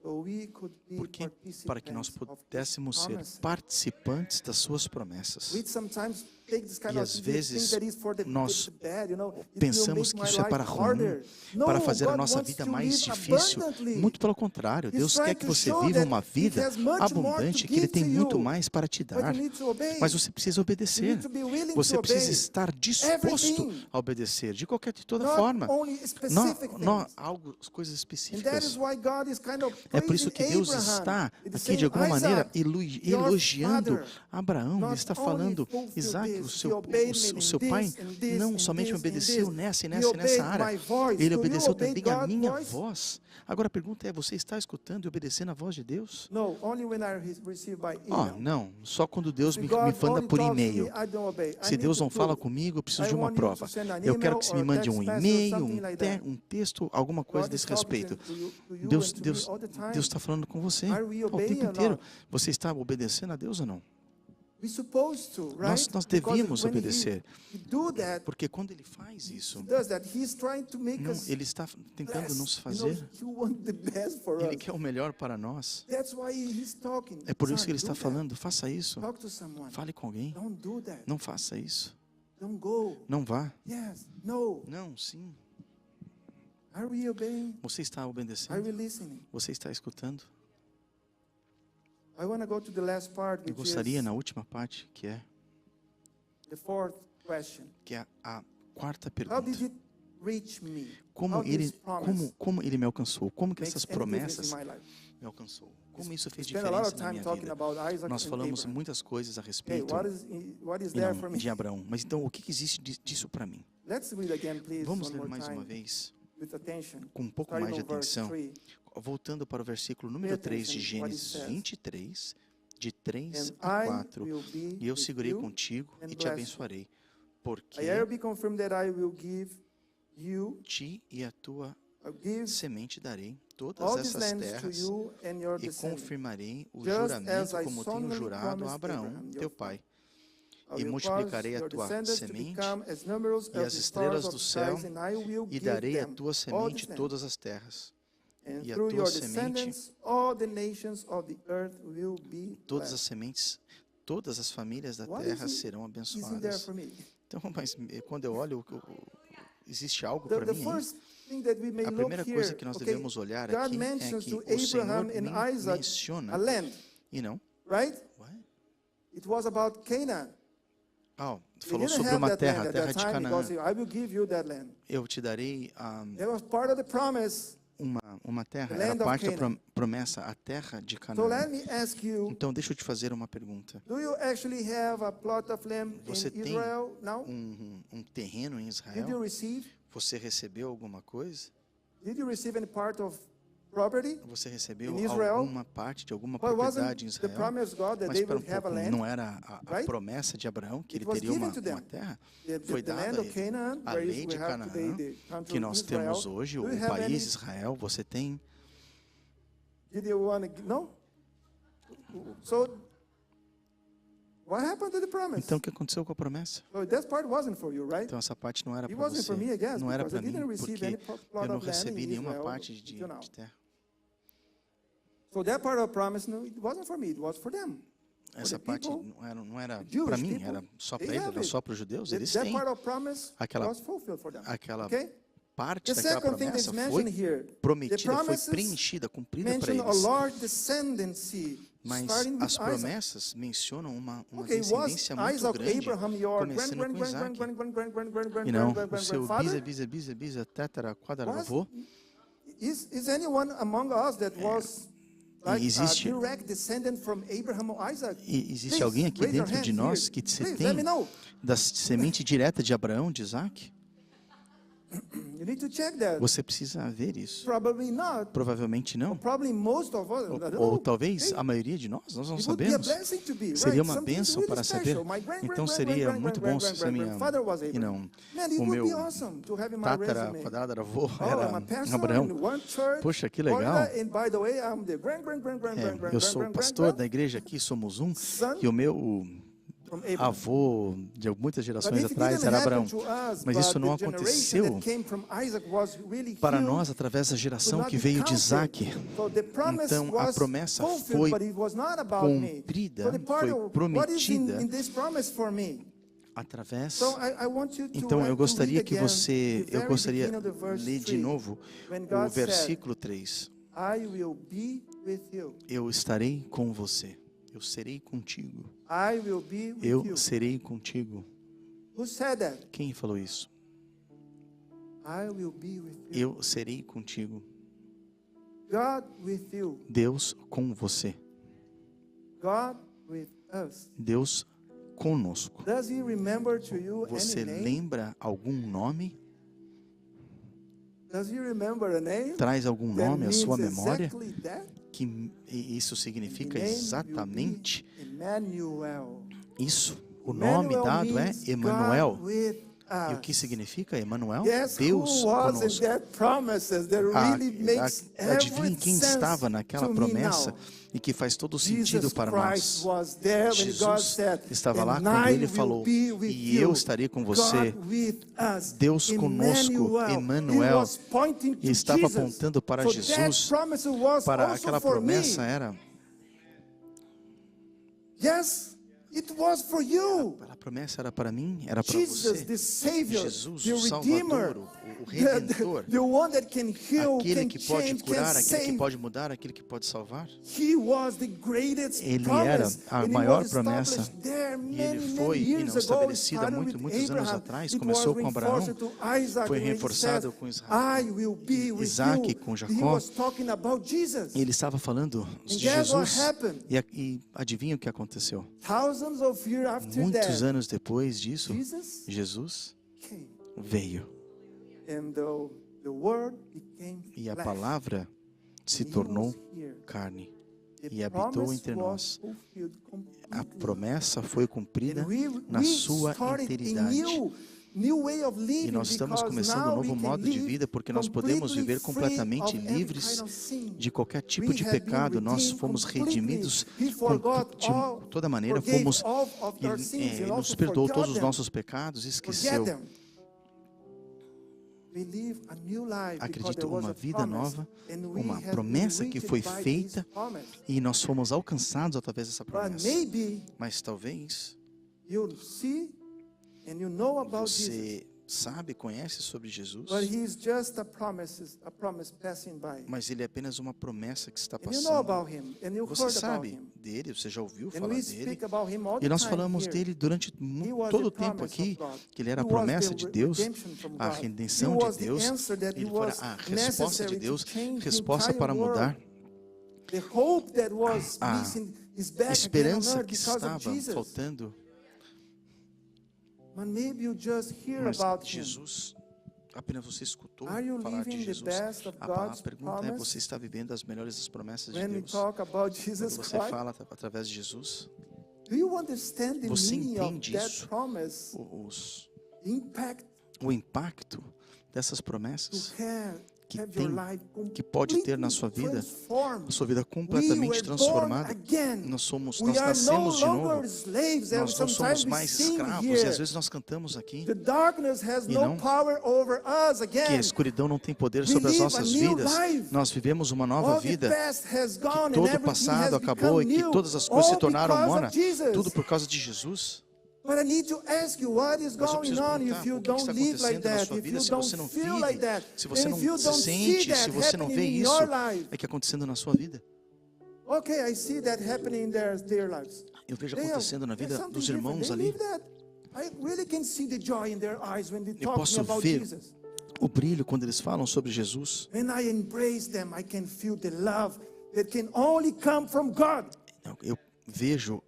So we could be Porque para que nós participants of His pudéssemos ser promises. participantes das suas promessas. We sometimes take this kind E of às thing vezes that is for the nós bad, you know, it will pensamos make que my isso é life para ruim, harder. No, para fazer a God nossa wants vida to mais live difícil. abundantly. Muito pelo contrário, He's Deus trying quer que to você show viva that uma He vida has much more abundante, to que Ele give tem to muito you. mais para te But you dar. need to obey. Mas você precisa You obedecer. need to be willing Você to precisa obey. estar disposto Everything. a obedecer, de toda Not forma. only specific Não things. coisas And that is específicas. why God is kind of É por isso que praising Deus Abraham. está It is aqui saying, de alguma maneira Isaac, elogiando your father Abraão. Ele not está only falando, fulfilled Isaac, this, he obeyed me o in seu this, pai in this, não in somente this, obedeceu in this. nessa e He nessa e obeyed nessa área. my voice. Ele Do you obedeceu obey também a God's minha voice? voz. Agora a pergunta é, você está escutando e obedecendo a voz de Deus? No, only when I receive by Oh, email. não, só quando Deus me God manda only por talks to me, e-mail. I don't obey. I Se need Deus to não fala prove. comigo, eu preciso I de uma want you to prova. send an Eu quero email que você me or mande text um message or e-mail, something like that. um texto, alguma coisa God desse is talking respeito. to you Deus and to me all the time. está falando com você Are we o tempo obeying or inteiro. not? Você está obedecendo a Deus ou não? We're supposed to, right? Nós Because devíamos when obedecer. he do that, Porque quando Ele faz isso, does that, he's trying to make não, us Ele está tentando blessed. nos You fazer. know, he wants the best for Ele us. quer o melhor para nós. That's why he's talking. É por isso Son, que Ele está do that. falando, faça isso. Talk to someone. Fale com alguém. Don't do that. Não faça isso. Don't go. Não vá. Yes. No. Não, sim. Are we obeying? Você está Are we obedecendo? listening? Você está escutando? I want to go to the last part, Eu which gostaria, is na última parte, que é the fourth question. a quarta How did pergunta. it reach me? Como How did ele, this promise como ele me alcançou? Como que makes essas any difference in promessas my life? me alcançou? Como isso fez Spend a lot of diferença na time minha talking vida? about Isaac Nós and falamos Abraham. muitas coisas a Hey, respeito what is e there for não, me? de Abraão. Mas então, o que existe disso para mim? Let's read again, please, Vamos one ler more mais uma time, vez, with attention. com um pouco Starting mais de on verse atenção. 3. Voltando para o versículo número 3 de attention what it Gênesis says. 23, de 3 And a I 4. will be E eu with segurei you contigo and e te bless you. abençoarei, porque I hereby confirm that I will give you, ti e a tua I'll give semente darei todas all these essas lands to terras you and your e descendants. confirmarei o Just as juramento I como tenho solemnly jurado a promised Abraão, Abraham, teu your pai. I E will multiplicarei cause a your tua descendants to semente become as numerous e as as the estrelas stars of do the céu, skies, and I will e give darei a them tua all semente these lands. todas as terras. And e a through tua your semente, descendants, all the nations of the earth will be Todas as blessed. sementes, todas as famílias da What terra is it- serão Isn't there abençoadas. for me? Então, mas quando eu olho, existe algo The, para the mim aí? first thing that we may A look primeira coisa here, que nós okay, devemos olhar God aqui é mentions que to o Senhor Abraham and Isaac menciona, a land, e não, right? What? It was about Canaan. falou didn't sobre have uma that terra, land a at terra that de time. God Canaã. said, I will give you that land. Eu te darei That was part of the promise. uma terra, The era land of parte da Canaan. promessa, a terra de So Canaã. let me ask you, Então, deixa eu te fazer uma pergunta. do you actually have a plot of land Você in tem Israel now? um terreno em Did you Israel? receive? Você recebeu alguma coisa? Did you receive any part of property? Você recebeu In Israel? alguma parte de alguma But propriedade em wasn't the Israel? promise God that Mas they para would have a pouco, land? não era a Right? promessa de Abraão que ele It was teria given uma to them. terra? The Foi land dada a of ele. Canaan, A where lei we de have today Canaã, the country que nós Israel. temos hoje, Do o you have país any? Israel, você tem? Did you want to? No. So, what happened to the promise? Então, o que aconteceu com a promessa? So that part wasn't for you, right? Então, essa parte não era It para wasn't você. for me, I guess, Não era because para I mim, didn't receive porque any plot eu não of land recebi in nenhuma Israel parte de until now. terra. So that part of promise, no, it wasn't for me. It was for them. Essa the parte people, não era Jewish para mim, people, era só para they eles, have era it. só para os judeus. Eles That têm part of promise aquela- was fulfilled for them. aquela Okay? parte The daquela second thing that's promessa foi mentioned here, prometida, the foi promises preenchida, cumprida para mention a eles. large descendancy, Mas starting with as Isaac. promessas mencionam uma Okay, was descendência muito Isaac, grande, Abraham, your começando com Isaac. grand E não o seu grandfather? tetara, quadravô. Is anyone among us that was like a existe- direct descendant from Abraham or Isaac? E existe Please, alguém aqui raise your dentro de hand nós here. que se Please, tem let me know. da semente direta de Abraão, de Isaac? You need to check that. Você precisa ver isso. Probably not. Provavelmente não. Probably most of us. I don't Ou know. talvez Hey, a maioria de nós não it would be a sabemos. blessing to be, Seria right? uma Something bênção really para saber. special. My Então seria muito bom se a minha, grandfather was you Abraham. know, Man, it o would be meu awesome to have in my tatara, resume. quadravô Oh, I'm a era pastor Abraão. in one church. Poxa, que Florida, legal. And by the way, I'm the Eu sou o pastor da igreja aqui, somos um, Son e o meu from Abraham. avô de muitas But gerações if it atrás didn't era happen Abraão. to us, Mas but isso não the generation aconteceu that came from Isaac was really para healed, nós através da could geração not que be veio de counted. Isaac. So the promise Então a was promessa fulfilled, foi but it was not about me. cumprida, So the part foi of what is prometida in this promise for me. através. So I want you to Então eu to gostaria read que again você, the eu very gostaria beginning of the verse ler de 3, novo when o God said, versículo 3. I will be with you. Eu estarei com você. Eu serei contigo. I will be with Eu you. serei contigo. Who said that? Quem falou isso? I will be with you. Eu serei contigo. God with you. Deus com você. God with us. Deus conosco. Does he remember to you Você any name? lembra algum nome? Does he remember a name? Traz algum that nome à sua means memória? exactly that? Que isso significa The name exatamente will be Emmanuel. isso. O nome Emmanuel dado é means Emanuel. God with E o que us. significa Emanuel? Guess Deus who was in conosco. that promises that really makes Adivinhe every quem sense estava naquela to me promessa now. e que faz todo sentido Jesus para Christ nós. was there when God Jesus said, estava lá "And quando I ele will falou, be with e you." eu estarei com você. God with us. Deus conosco, Emmanuel. Emmanuel. He was pointing to E estava Jesus. apontando para So Jesus. that promise was Para also aquela for me. promessa era, Yes, it was for you. a promessa era para mim, era para Jesus, você. the Savior, Jesus, the o Redeemer, Salvador, o Redentor, the one that can heal, aquele can que pode change, curar, can aquele que save. pode mudar, aquele que pode salvar. He was the greatest Ele promise, era a and it maior was promessa, established there e many, ele foi many years ago. estabelecida Started muitos with anos Abraham. atrás, It começou was com Abraão, reinforced to Isaac, foi when he reforçado says, com Israel, I will be with Isaac you. com He Jacó. was talking about Jesus. E ele estava falando de guess what Jesus. happened? E adivinha o que aconteceu? Thousands of years after Muitos that, anos depois disso, Jesus Jesus came, veio. and the word became E a flesh. palavra se And he tornou was here. carne The e habitou promise entre was nós. fulfilled A completely. promessa foi cumprida And we na sua started a inteiridade. new way of living, E nós estamos because começando now um novo we can modo de live vida porque nós podemos completely viver free completamente of every livres kind of sin. de qualquer tipo We de have been pecado. Nós redeemed fomos completely. redimidos He forgot de all, toda maneira. forgave Fomos, all of our sins Ele and nos also perdoou forgot todos os them. nossos pecados e Forget esqueceu. them. We live a new life because Acredito there was uma a vida promise, nova, and we uma have been promessa que reached foi by feita this promise. e nós fomos alcançados através dessa But promessa. maybe Mas talvez you'll see and you know about Jesus. você sabe, conhece sobre Jesus, But he's just a promise passing by. mas ele é apenas uma promessa que está And you know passando. about him, and you Você heard about sabe him. dele, você já ouviu And falar we dele. speak about him all E the nós time falamos here. dele durante He was todo o the tempo promise aqui, of God. que ele era a He was promessa the de Deus, redemption from a God. redenção He de was the Deus, answer that ele he foi was a resposta necessary de to Deus, change the resposta entire para world. mudar The hope that was a missing is back again on esperança earth que because of estava Jesus. faltando. But maybe you just hear Mas about him. Jesus, apenas você escutou Are you falar de living the Jesus. best of A God's pergunta é, promise? você está vivendo as melhores das promessas de When we Deus? talk about Quando Jesus você Christ, fala através de Jesus, do you understand the você meaning of entende that isso? promise? Impact O impacto dessas to promessas que have your tem, life que pode ter na sua vida, a sua vida completamente transformada. Nós nascemos de novo. Nós não somos mais escravos. E às vezes nós cantamos aqui que a escuridão não tem poder sobre as nossas vidas. Nós vivemos uma nova vida, que todo o passado acabou e que todas as coisas se tornaram mona. Tudo por causa de Jesus. But I need to ask you what is Mas eu going preciso on perguntar, if you o que don't está live like acontecendo na that, sua if vida you se don't você não feel vive, like that, se você and não if you se don't see sente, that se você não vê happening in isso, your life. é que acontecendo na sua vida. Okay, I see that happening in their lives. Eu vejo They acontecendo na there's vida something dos different. irmãos They ali. live that. I really can see the joy in their eyes when they Eu talk posso about ver Jesus. o brilho quando eles falam sobre Jesus. When I embrace them, I can feel the love that can only come from God. Eu vejo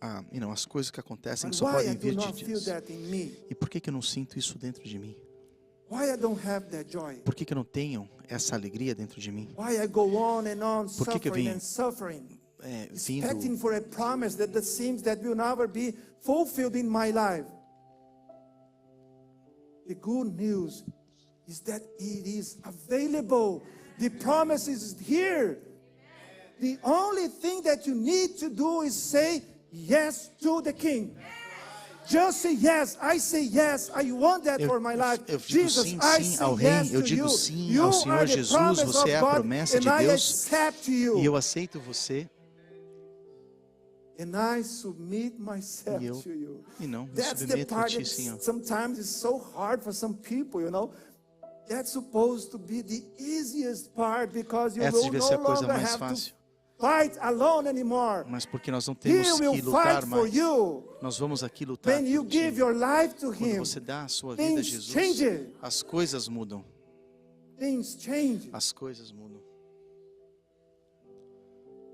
as coisas que acontecem que But só why I podem do vir de not feel Deus. that in me? E por que eu não sinto isso dentro de mim? Why I don't have that joy? Por que eu não tenho essa alegria dentro de mim? Why I go on and on Por que eu suffering venho, and suffering? Expecting vindo for a promise that seems that will never be fulfilled in my life. The good news is that it is available. The promise is here. The only thing that you need to do is say yes to the King. Just say yes. I say yes. I want that for my life. Eu digo Jesus, sim, I sim say ao Rei. yes Eu to digo you. sim You ao are Senhor the Jesus. promise Você é a of God, promessa de and I Deus. accept you. E eu aceito você. And I submit myself E eu to you. não me That's the submeto a part ti, that Senhor. sometimes is so hard for some people, you know. That's supposed to be the easiest part because you Essa will devia no ser a coisa longer mais have fácil. to fight alone anymore. Mas porque nós não He temos will que lutar fight for mais. you. Nós vamos aqui lutar When you por ti. give your life to Quando Him, você dá a sua vida a things Jesus, change. as coisas mudam. Things change. As coisas mudam.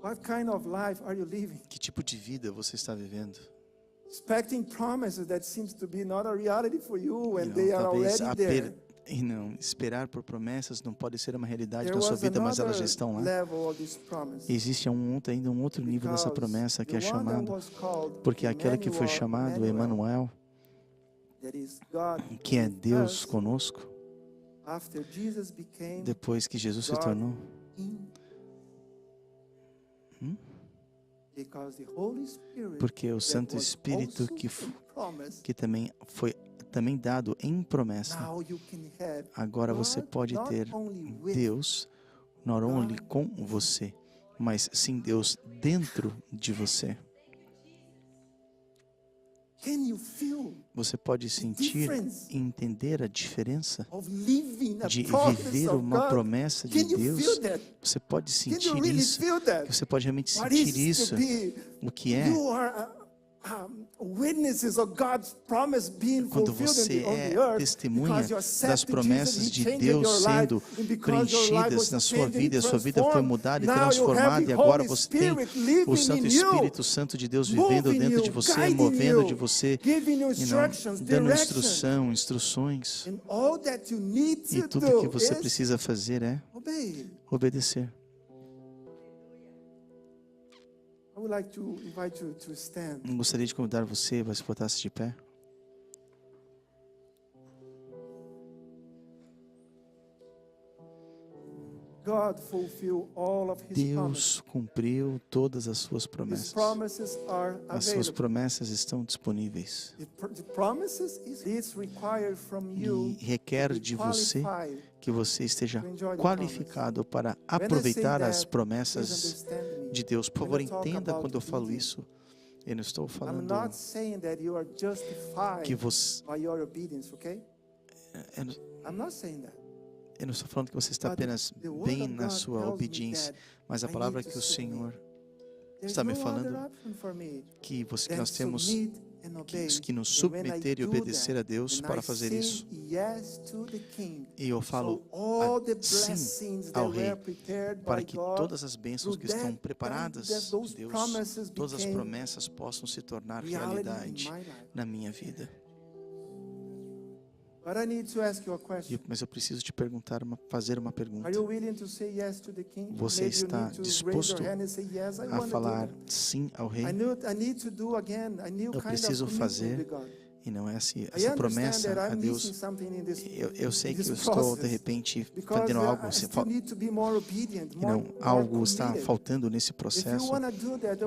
What kind of life are you living? Que tipo de vida você está vivendo? Expecting promises that seems to be not a reality for you E when não, they are talvez already there. esperar por promessas não pode ser uma realidade There na sua was vida, mas elas já another estão lá. level of this promise. Existe ainda um outro nível dessa Because promessa que the é one that chamado, was called porque aquele que foi Emmanuel, chamado Emanuel, that is God que é with Deus us, conosco, after Jesus became depois que Jesus se God tornou, in. Because the Holy Spirit porque o that Santo was Espírito also que in promise, que também foi dado em promessa. now you can have Agora você God pode not ter only with Deus, not only com você, mas sim Deus dentro de você. Can you feel Você pode sentir e entender a diferença of living a de promise viver of uma God? promessa de Can you feel Deus. that? Você pode Can you sentir really isso. feel that? Você pode realmente What sentir is isso. to be O que é you are witnesses of God's promise being quando fulfilled você on the é earth, testemunha because you accepted das promessas Jesus, He de changed Deus your life, sendo and because your life preenchidas was na sua changed and vida, e a sua vida foi transformed, mudada e now you have transformada, the e agora Holy você tem Spirit living o Santo in you, Espírito Santo de Deus vivendo moving dentro you, de você, guiding movendo you, de você, giving you e instructions, dando direction. instruções. And all that you need E to tudo que do você is precisa fazer é obey. obedecer. I would like to invite you to stand. Eu gostaria de convidar você para se botar-se de pé. God fulfilled all of His promises. Deus cumpriu todas as suas His promessas. promises are As suas available. promessas estão disponíveis. The promises is required from you E requer to be de você qualified. que você esteja to enjoy the qualificado para When I say aproveitar that, as please promessas understand me. de Deus. Por When favor, I talk entenda about quando eu falo obedience, isso. Eu não estou I'm falando not saying that you are justified que você, by your obedience, okay? I'm not saying that. Eu não estou falando que você está apenas bem na sua obediência, mas a palavra que o Senhor está me falando que nós temos que nos submeter e obedecer a Deus para fazer isso. E eu falo sim ao Rei, para que todas as bênçãos que estão preparadas de Deus, todas as promessas possam se tornar realidade na minha vida. Mas eu preciso te fazer uma pergunta. Você está disposto a falar sim ao Rei? Eu preciso fazer, e não é assim, essa promessa a Deus. Eu sei que eu estou, de repente, perdendo algo. Algo está faltando nesse processo.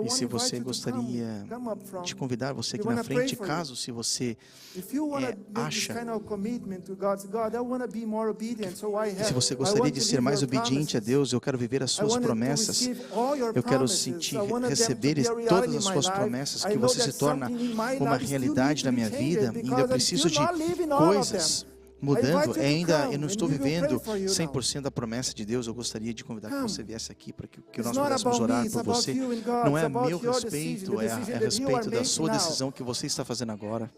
E se você gostaria de convidar você aqui na frente, caso se você acha, se você gostaria de ser mais obediente a Deus, eu quero viver as suas promessas, eu quero receber todas as suas promessas, que você se torna uma realidade na minha vida. Ainda eu preciso de coisas mudando, ainda eu não estou vivendo 100% da promessa de Deus. Eu gostaria de convidar que você viesse aqui para que nós pudéssemos orar por você. Não é a meu respeito, é a respeito da sua decisão que você está fazendo agora.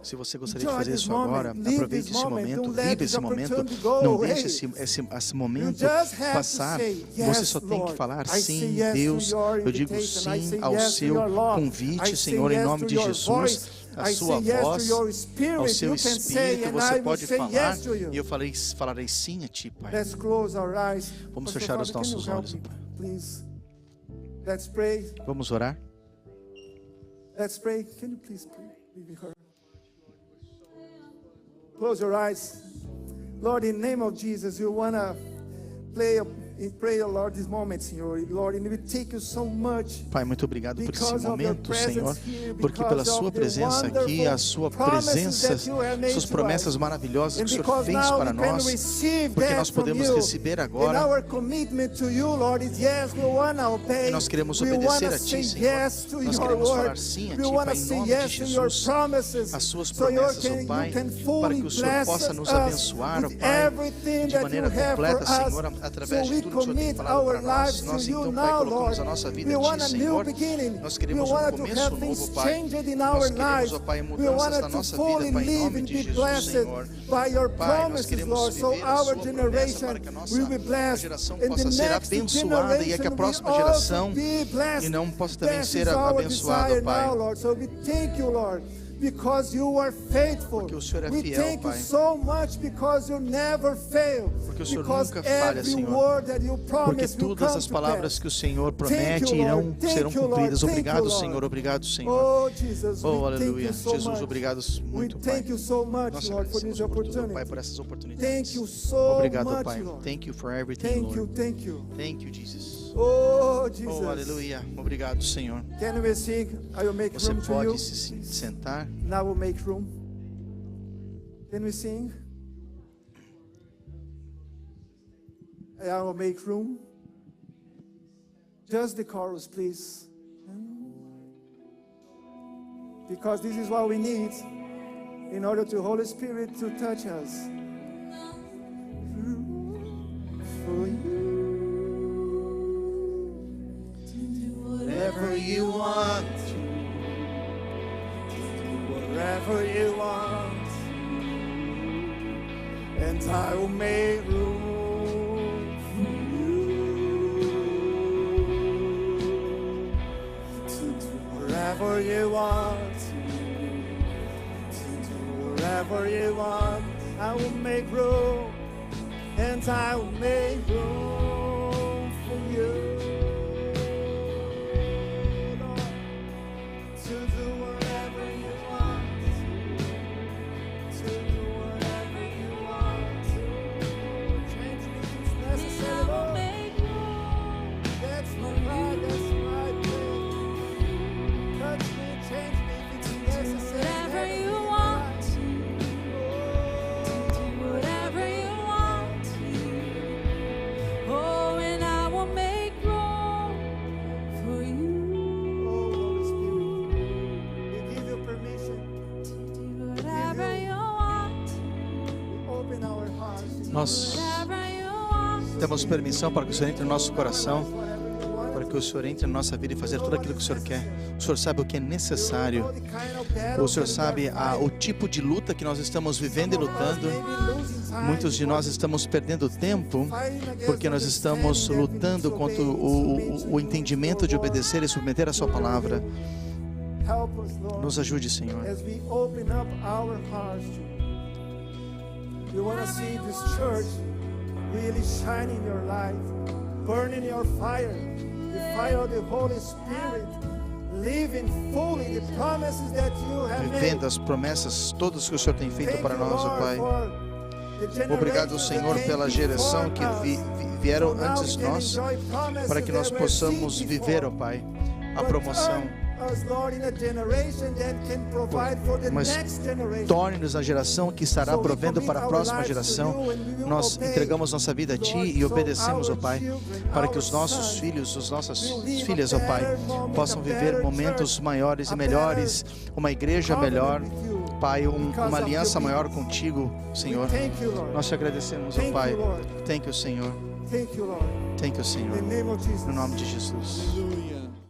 Se você gostaria de fazer isso agora, aproveite esse momento, viva esse momento, não deixe esse momento passar. Você só tem que falar sim, Deus, eu digo sim ao seu convite, Senhor, em nome de Jesus. A sua voz, ao seu Espírito, você pode falar, e eu falarei sim a Ti, Pai. Vamos fechar os nossos olhos, Pai. Vamos orar? Close your eyes. Lord, in the name of Jesus, you want to play in prayer, Lord, this moment, Senhor. Lord, and we thank you so much. Pai, muito obrigado por esse momento, Senhor, porque pela sua presença aqui, a sua presença, suas promessas maravilhosas que o Senhor fez para nós, porque nós podemos receber agora. E nós queremos obedecer a Ti, Senhor. Nós queremos falar sim a Ti, Pai, em nome de Jesus. As suas promessas, ó Pai, para que o Senhor possa nos abençoar, ó Pai, de maneira completa, Senhor, através de tudo que o Senhor tem falado para nós. Nós então, Pai, colocamos a nossa vida em Ti, Senhor. Nós queremos um começo novo, Pai. Nós queremos, ó Pai, mudanças na nossa vida, Pai, em nome de Jesus, Senhor. Pai, nós queremos viver a sua promessa para que a nossa geração possa ser abençoada e que a próxima geração e não possa também ser abençoada, Pai. Because you are faithful. Porque o Senhor é fiel, we thank Pai. you so much because you never fail. Porque o Senhor nunca falha, Senhor. Porque todas as palavras que o Senhor promete serão cumpridas. Obrigado, Senhor. Obrigado, Senhor. Oh, aleluia. Jesus, obrigado muito, Pai. Nós agradecemos por tudo, Pai, por essas oportunidades. Obrigado, Pai. Thank you for everything, Lord. Thank you, Jesus. Oh, Jesus. Oh, aleluia. Obrigado, Senhor. Can we sing? I will make Você room to you. pode se sentar. Now we'll make room. Can we sing? I will make room. Just the chorus, please. Because this is what we need in order to Holy Spirit to touch us. For you. Whatever you want, whatever you want, and I will make room for you to do whatever you want, to do whatever you want. I will make room, and I will make room for you. Oh Nós temos permissão para que o Senhor entre no nosso coração, para que o Senhor entre na nossa vida e fazer tudo aquilo que o Senhor quer. O Senhor sabe o que é necessário. O Senhor sabe o tipo de luta que nós estamos vivendo e lutando. Muitos de nós estamos perdendo tempo porque nós estamos lutando contra o entendimento de obedecer e submeter a sua palavra. Nos ajude, Senhor. Really shine in your life, burn in your fire, the fire of the Holy Spirit, living fully the promises that you have made. Vivendo as promessas todas que o Senhor tem feito para nós, ó Pai. Obrigado, Senhor, pela geração que vieram antes de nós, para que nós possamos viver, ó Pai, a promoção. Mas torne-nos a geração que estará provendo para a próxima geração. Nós entregamos nossa vida a Ti e obedecemos, ó Pai, para que os nossos filhos, as nossas filhas, ó Pai, possam viver momentos maiores e melhores, uma igreja melhor, Pai, uma aliança maior contigo, Senhor. Nós te agradecemos, ó Pai. Thank you, Senhor. Thank you, Senhor. No nome de Jesus.